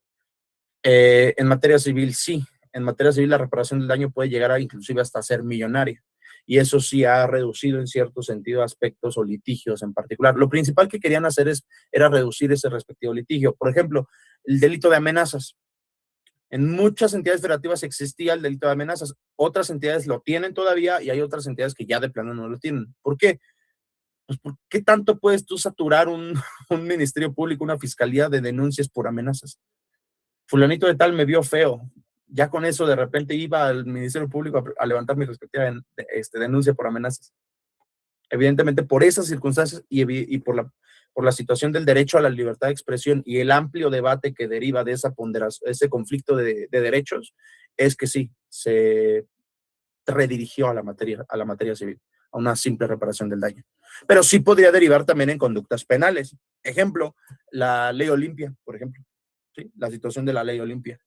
En materia civil, sí. En materia civil, la reparación del daño puede llegar a inclusive hasta ser millonaria. y eso sí ha reducido en cierto sentido aspectos o litigios en particular. Lo principal que querían hacer era reducir ese respectivo litigio. Por ejemplo, el delito de amenazas. En muchas entidades federativas existía el delito de amenazas. Otras entidades lo tienen todavía y hay otras entidades que ya de plano no lo tienen. ¿Por qué? Pues ¿por qué tanto puedes tú saturar un ministerio público, una fiscalía de denuncias por amenazas? Fulanito de tal me vio feo. Ya con eso de repente iba al Ministerio Público a levantar mi respectiva denuncia por amenazas. Evidentemente por esas circunstancias y por la situación del derecho a la libertad de expresión y el amplio debate que deriva de esa ponderación, ese conflicto de derechos, es que sí, se redirigió a la materia civil, a una simple reparación del daño. Pero sí podría derivar también en conductas penales. Ejemplo, la ley Olimpia, por ejemplo. ¿Sí? La situación de la ley Olimpia,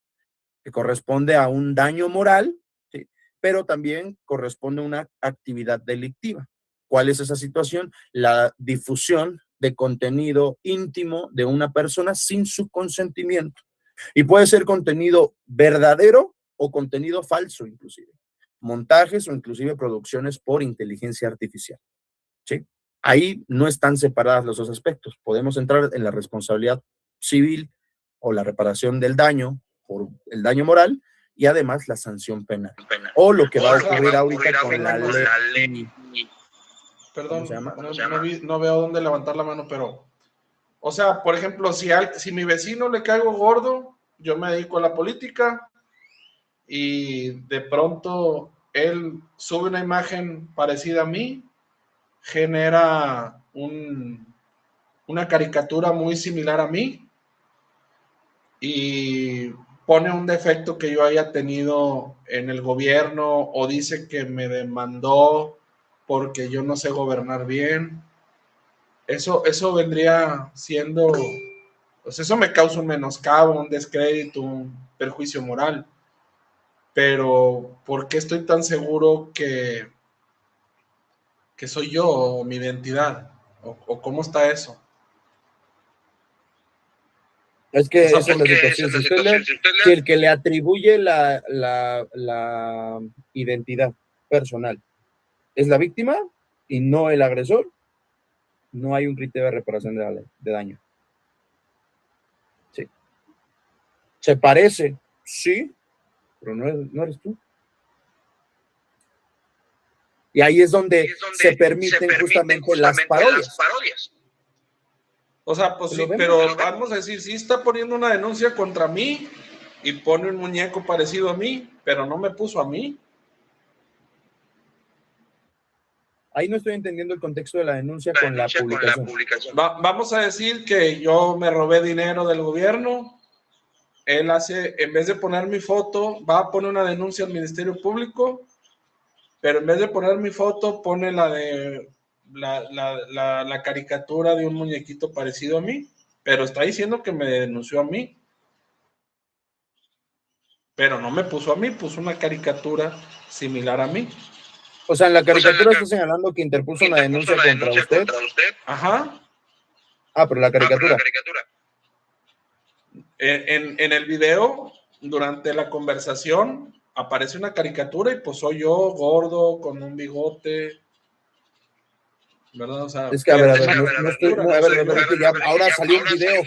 que corresponde a un daño moral, ¿sí? Pero también corresponde a una actividad delictiva. ¿Cuál es esa situación? La difusión de contenido íntimo de una persona sin su consentimiento. Y puede ser contenido verdadero o contenido falso, inclusive. Montajes o inclusive producciones por inteligencia artificial. ¿Sí? Ahí no están separadas los dos aspectos. Podemos entrar en la responsabilidad civil o la reparación del daño por el daño moral y además la sanción penal. O lo que va a ocurrir ahorita con la ley.
Perdón,
¿Cómo se llama?
no veo dónde levantar la mano, pero, o sea, por ejemplo, si mi vecino le caigo gordo, yo me dedico a la política y de pronto él sube una imagen parecida a mí, genera una caricatura muy similar a mí y pone un defecto que yo haya tenido en el gobierno o dice que me demandó porque yo no sé gobernar bien. Eso vendría siendo, pues eso me causa un menoscabo, un descrédito, un perjuicio moral. Pero ¿por qué estoy tan seguro que soy yo o mi identidad? ¿O cómo está eso?
Es que
O sea,
esa es la situación. Si el que le atribuye la identidad personal es la víctima y no el agresor, no hay un criterio de reparación de daño. Sí. Se parece, sí, pero no eres tú. Y ahí es donde se permiten justamente las parodias.
O sea, pues sí, pero vamos a decir, sí está poniendo una denuncia contra mí y pone un muñeco parecido a mí, pero no me puso a mí.
Ahí no estoy entendiendo el contexto de la denuncia con la publicación.
Vamos a decir que yo me robé dinero del gobierno. Él en vez de poner mi foto, va a poner una denuncia al Ministerio Público, pero en vez de poner mi foto, pone la de la caricatura de un muñequito parecido a mí, pero está diciendo que me denunció a mí. Pero no me puso a mí, puso una caricatura similar a mí.
O sea, en la caricatura está señalando que interpuso una denuncia contra usted.
Ajá.
Ah, pero la caricatura.
En el video, durante la conversación, aparece una caricatura y pues soy yo, gordo, con un bigote. ¿Verdad? O sea,
es que, a ver, ahora salió un video.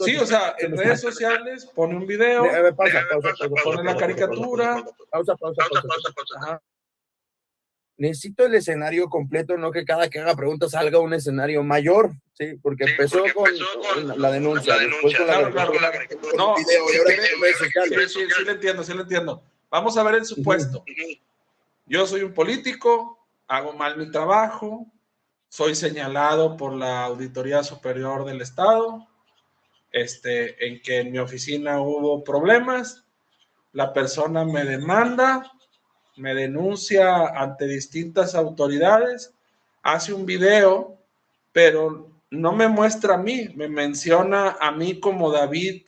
Sí, o sea, en redes sociales pone un video, pone la caricatura.
Pausa.
Ajá.
Necesito el escenario completo, no que cada que haga preguntas salga un escenario mayor, ¿sí? Porque empezó con la denuncia, después con la caricatura,
no,
video, y ahora en redes sociales.
Sí lo entiendo. Vamos a ver el supuesto. Yo soy un político, hago mal mi trabajo, soy señalado por la Auditoría Superior del Estado, en que en mi oficina hubo problemas, la persona me demanda, me denuncia ante distintas autoridades, hace un video, pero no me muestra a mí, me menciona a mí como David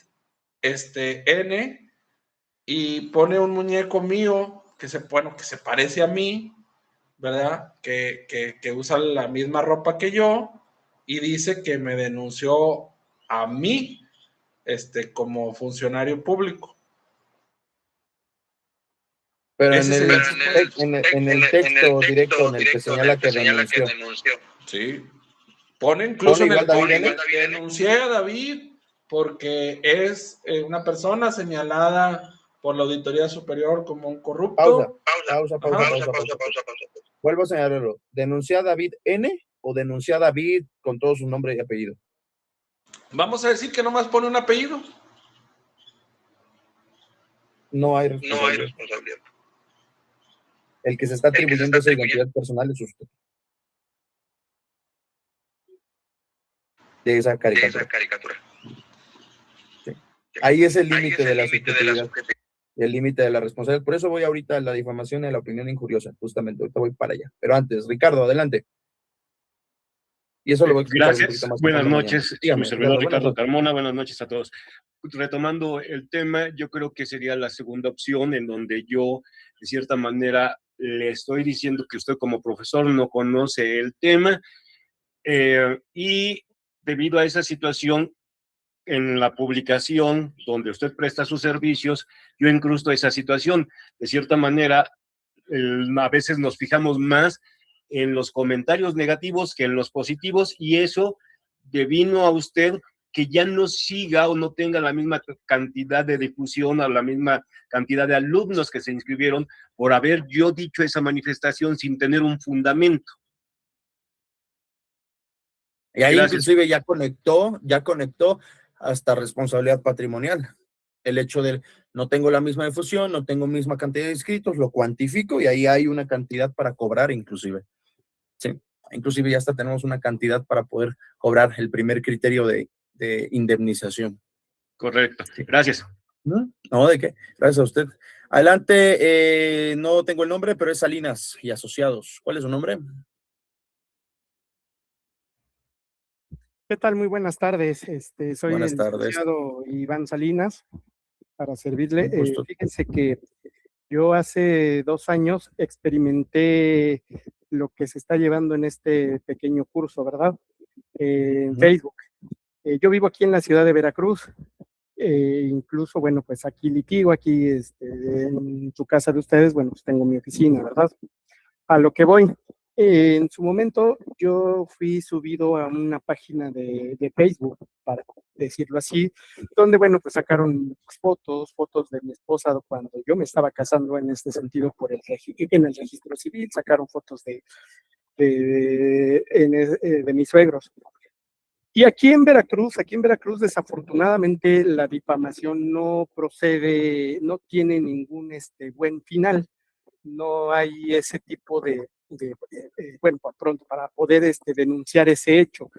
N y pone un muñeco mío que se parece a mí, ¿verdad? Que usa la misma ropa que yo y dice que me denunció a mí como funcionario público.
Pero
Ese
en el,
sería el supuesto.
en el texto directo en el que señala que denunció.
Sí. Pone incluso
¿Pone
en el
igual David N?
denuncié a David porque es una persona señalada por la Auditoría Superior como un
Pausa,
corrupto.
pausa,
Ajá.
pausa. Vuelvo a señalarlo. ¿Denuncia a David N o denuncia a David con todo su nombre y apellido?
Vamos a decir que nomás pone un apellido.
No hay responsabilidad. El que se está atribuyendo esa identidad personal es usted. De esa caricatura. Sí. Ahí es el límite de la subjetividad, el límite de la responsabilidad. Por eso voy ahorita a la difamación y a la opinión injuriosa, justamente. Ahorita voy para allá. Pero antes, Ricardo, adelante. Y eso lo voy a explicar un poquito
Gracias.
más.
Buenas
mañana.
noches.
Dígame,
Mi servidor
buenas
Ricardo
noches.
Carmona. Buenas noches a todos. Retomando el tema, yo creo que sería la segunda opción en donde yo, de cierta manera, le estoy diciendo que usted como profesor no conoce el tema y debido a esa situación, en la publicación donde usted presta sus servicios, yo incrusto esa situación. De cierta manera, a veces nos fijamos más en los comentarios negativos que en los positivos y eso devino a usted que ya no siga o no tenga la misma cantidad de difusión o la misma cantidad de alumnos que se inscribieron por haber yo dicho esa manifestación sin tener un fundamento.
Y ahí
Gracias.
inclusive ya conectó hasta responsabilidad patrimonial. El hecho de no tengo la misma difusión, no tengo misma cantidad de inscritos, lo cuantifico y ahí hay una cantidad para cobrar inclusive. Sí, inclusive ya hasta tenemos una cantidad para poder cobrar el primer criterio de indemnización.
Correcto.
Sí.
Gracias.
No, ¿de qué? Gracias a usted. Adelante, no tengo el nombre, pero es Salinas y Asociados. ¿Cuál es su nombre?
¿Qué tal? Muy buenas tardes. Soy
Buenas
el
tardes.
licenciado Iván Salinas para servirle.
Un gusto.
Fíjense que yo hace 2 años experimenté lo que se está llevando en este pequeño curso, ¿verdad? En Facebook. Yo vivo aquí en la ciudad de Veracruz. Incluso, bueno, pues aquí litigo, aquí en su casa de ustedes, bueno, pues tengo mi oficina, ¿verdad? A lo que voy. En su momento yo fui subido a una página de Facebook, para decirlo así, donde, bueno, pues sacaron fotos de mi esposa cuando yo me estaba casando en este sentido en el registro civil, sacaron fotos de mis suegros. Y aquí en Veracruz, desafortunadamente la difamación no procede, no tiene ningún buen final. No hay ese tipo bueno, por pronto, para poder denunciar ese hecho.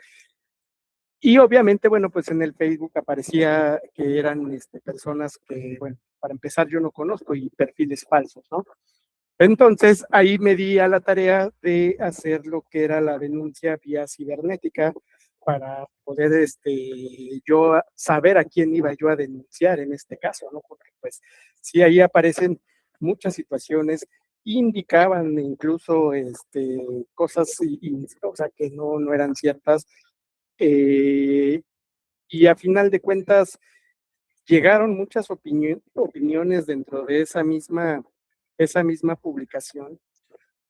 Y obviamente, bueno, pues en el Facebook aparecía que eran personas que, bueno, para empezar yo no conozco y perfiles falsos, ¿no? Entonces ahí me di a la tarea de hacer lo que era la denuncia vía cibernética para poder yo saber a quién iba yo a denunciar en este caso, ¿no? Porque pues sí, ahí aparecen muchas situaciones, indicaban incluso cosas o sea, que no eran ciertas, y a final de cuentas llegaron muchas opiniones dentro de esa misma publicación.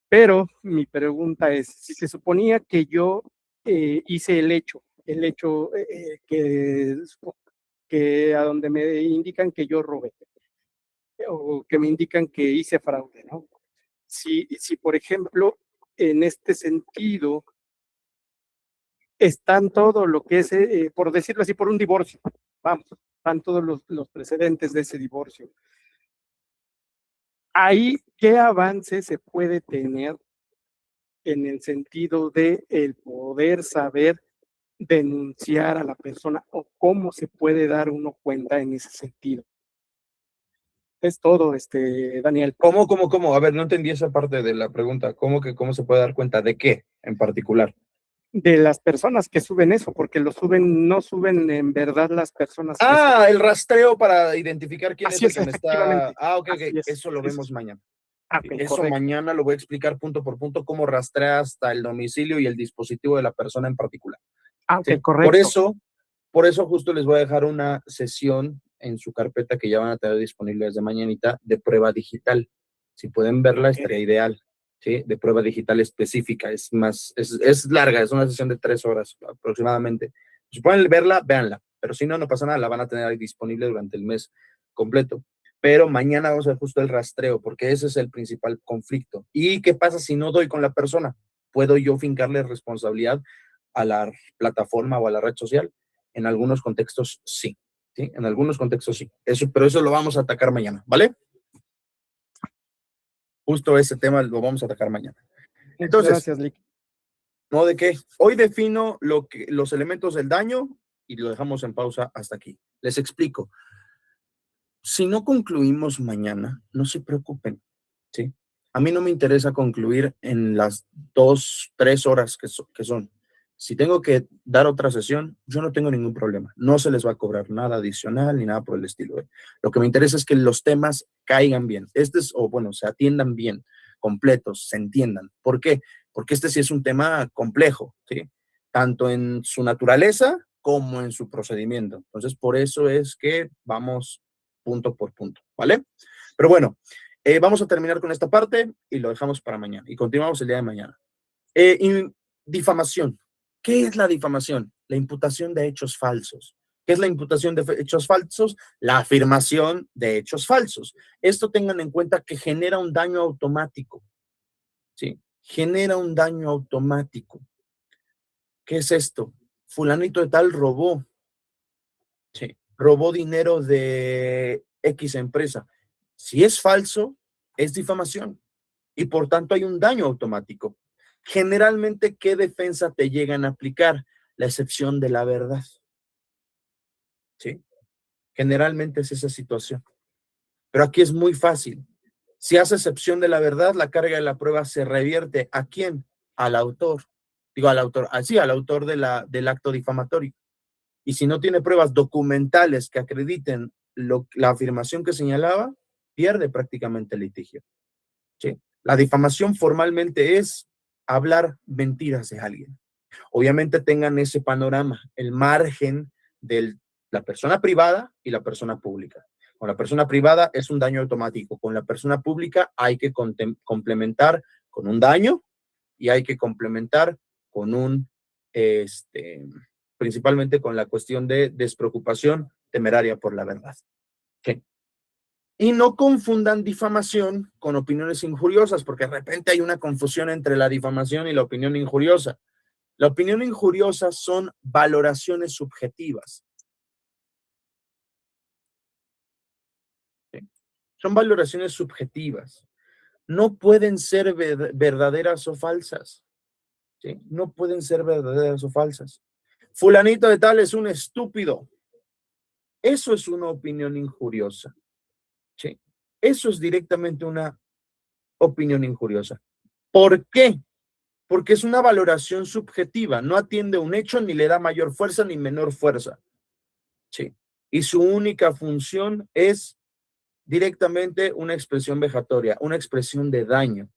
Pero mi pregunta es, si se suponía que yo hice el hecho que a donde me indican que yo robé, o que me indican que hice fraude, ¿no? Si por ejemplo, en este sentido, están todo lo que es, por decirlo así, por un divorcio, vamos, están todos los precedentes de ese divorcio. Ahí, ¿qué avance se puede tener en el sentido de el poder saber denunciar a la persona o cómo se puede dar uno cuenta en ese sentido? Es todo, Daniel.
¿Cómo? A ver, no entendí esa parte de la pregunta. ¿Cómo se puede dar cuenta de qué en particular?
De las personas que suben eso, porque no suben en verdad las personas.
El rastreo para identificar quién es el que me está. Ok. Eso lo vemos mañana.
Okay,
eso
correcto.
Mañana lo voy a explicar punto por punto cómo rastrea hasta el domicilio y el dispositivo de la persona en particular.
Ok,
¿sí?
correcto.
Por eso justo les voy a dejar una sesión en su carpeta que ya van a tener disponible desde mañanita de prueba digital. Si pueden verla, estaría ideal, ¿sí? De prueba digital específica. Es larga, es una sesión de 3 horas aproximadamente. Si pueden verla, véanla. Pero si no, no pasa nada, la van a tener ahí disponible durante el mes completo. Pero mañana vamos a ver justo el rastreo, porque ese es el principal conflicto. ¿Y qué pasa si no doy con la persona? ¿Puedo yo fincarle responsabilidad a la plataforma o a la red social? En algunos contextos, sí. ¿Sí? En algunos contextos, sí. Pero eso lo vamos a atacar mañana, ¿vale? Justo ese tema lo vamos a atacar mañana. Entonces,
gracias, Lick.
¿no de qué? Hoy defino los elementos del daño y lo dejamos en pausa hasta aquí. Les explico. Si no concluimos mañana, no se preocupen, ¿sí? A mí no me interesa concluir en las 2, 3 horas que son. Si tengo que dar otra sesión, yo no tengo ningún problema. No se les va a cobrar nada adicional ni nada por el estilo. Lo que me interesa es que los temas caigan bien. Se atiendan bien, completos, se entiendan. ¿Por qué? Porque este sí es un tema complejo, ¿sí? Tanto en su naturaleza como en su procedimiento. Entonces, por eso es que vamos punto por punto, ¿vale? Pero bueno, vamos a terminar con esta parte y lo dejamos para mañana. Y continuamos el día de mañana. Difamación. ¿Qué es la difamación? La imputación de hechos falsos. ¿Qué es la imputación de hechos falsos? La afirmación de hechos falsos. Esto tengan en cuenta que genera un daño automático. ¿Sí? Genera un daño automático. ¿Qué es esto? Fulanito de tal robó. Sí. Robó dinero de X empresa. Si es falso, es difamación y por tanto hay un daño automático. Generalmente, ¿qué defensa te llegan a aplicar? La excepción de la verdad. ¿Sí? Generalmente es esa situación. Pero aquí es muy fácil. Si hace excepción de la verdad, la carga de la prueba se revierte. ¿A quién? Al autor. Digo, al autor, al autor del acto difamatorio. Y si no tiene pruebas documentales que acrediten la afirmación que señalaba, pierde prácticamente el litigio. ¿Sí? La difamación formalmente es hablar mentiras de alguien. Obviamente tengan ese panorama, el margen de la persona privada y la persona pública. Con la persona privada es un daño automático. Con la persona pública hay que complementar con un daño y hay que complementar con principalmente con la cuestión de despreocupación temeraria por la verdad. ¿Sí? Y no confundan difamación con opiniones injuriosas, porque de repente hay una confusión entre la difamación y la opinión injuriosa. La opinión injuriosa son valoraciones subjetivas. ¿Sí? Son valoraciones subjetivas. No pueden ser verdaderas o falsas. ¿Sí? No pueden ser verdaderas o falsas. Fulanito de tal es un estúpido. Eso es una opinión injuriosa. ¿Sí? Eso es directamente una opinión injuriosa. ¿Por qué? Porque es una valoración subjetiva, no atiende un hecho ni le da mayor fuerza ni menor fuerza. Sí. Y su única función es directamente una expresión vejatoria, una expresión de daño.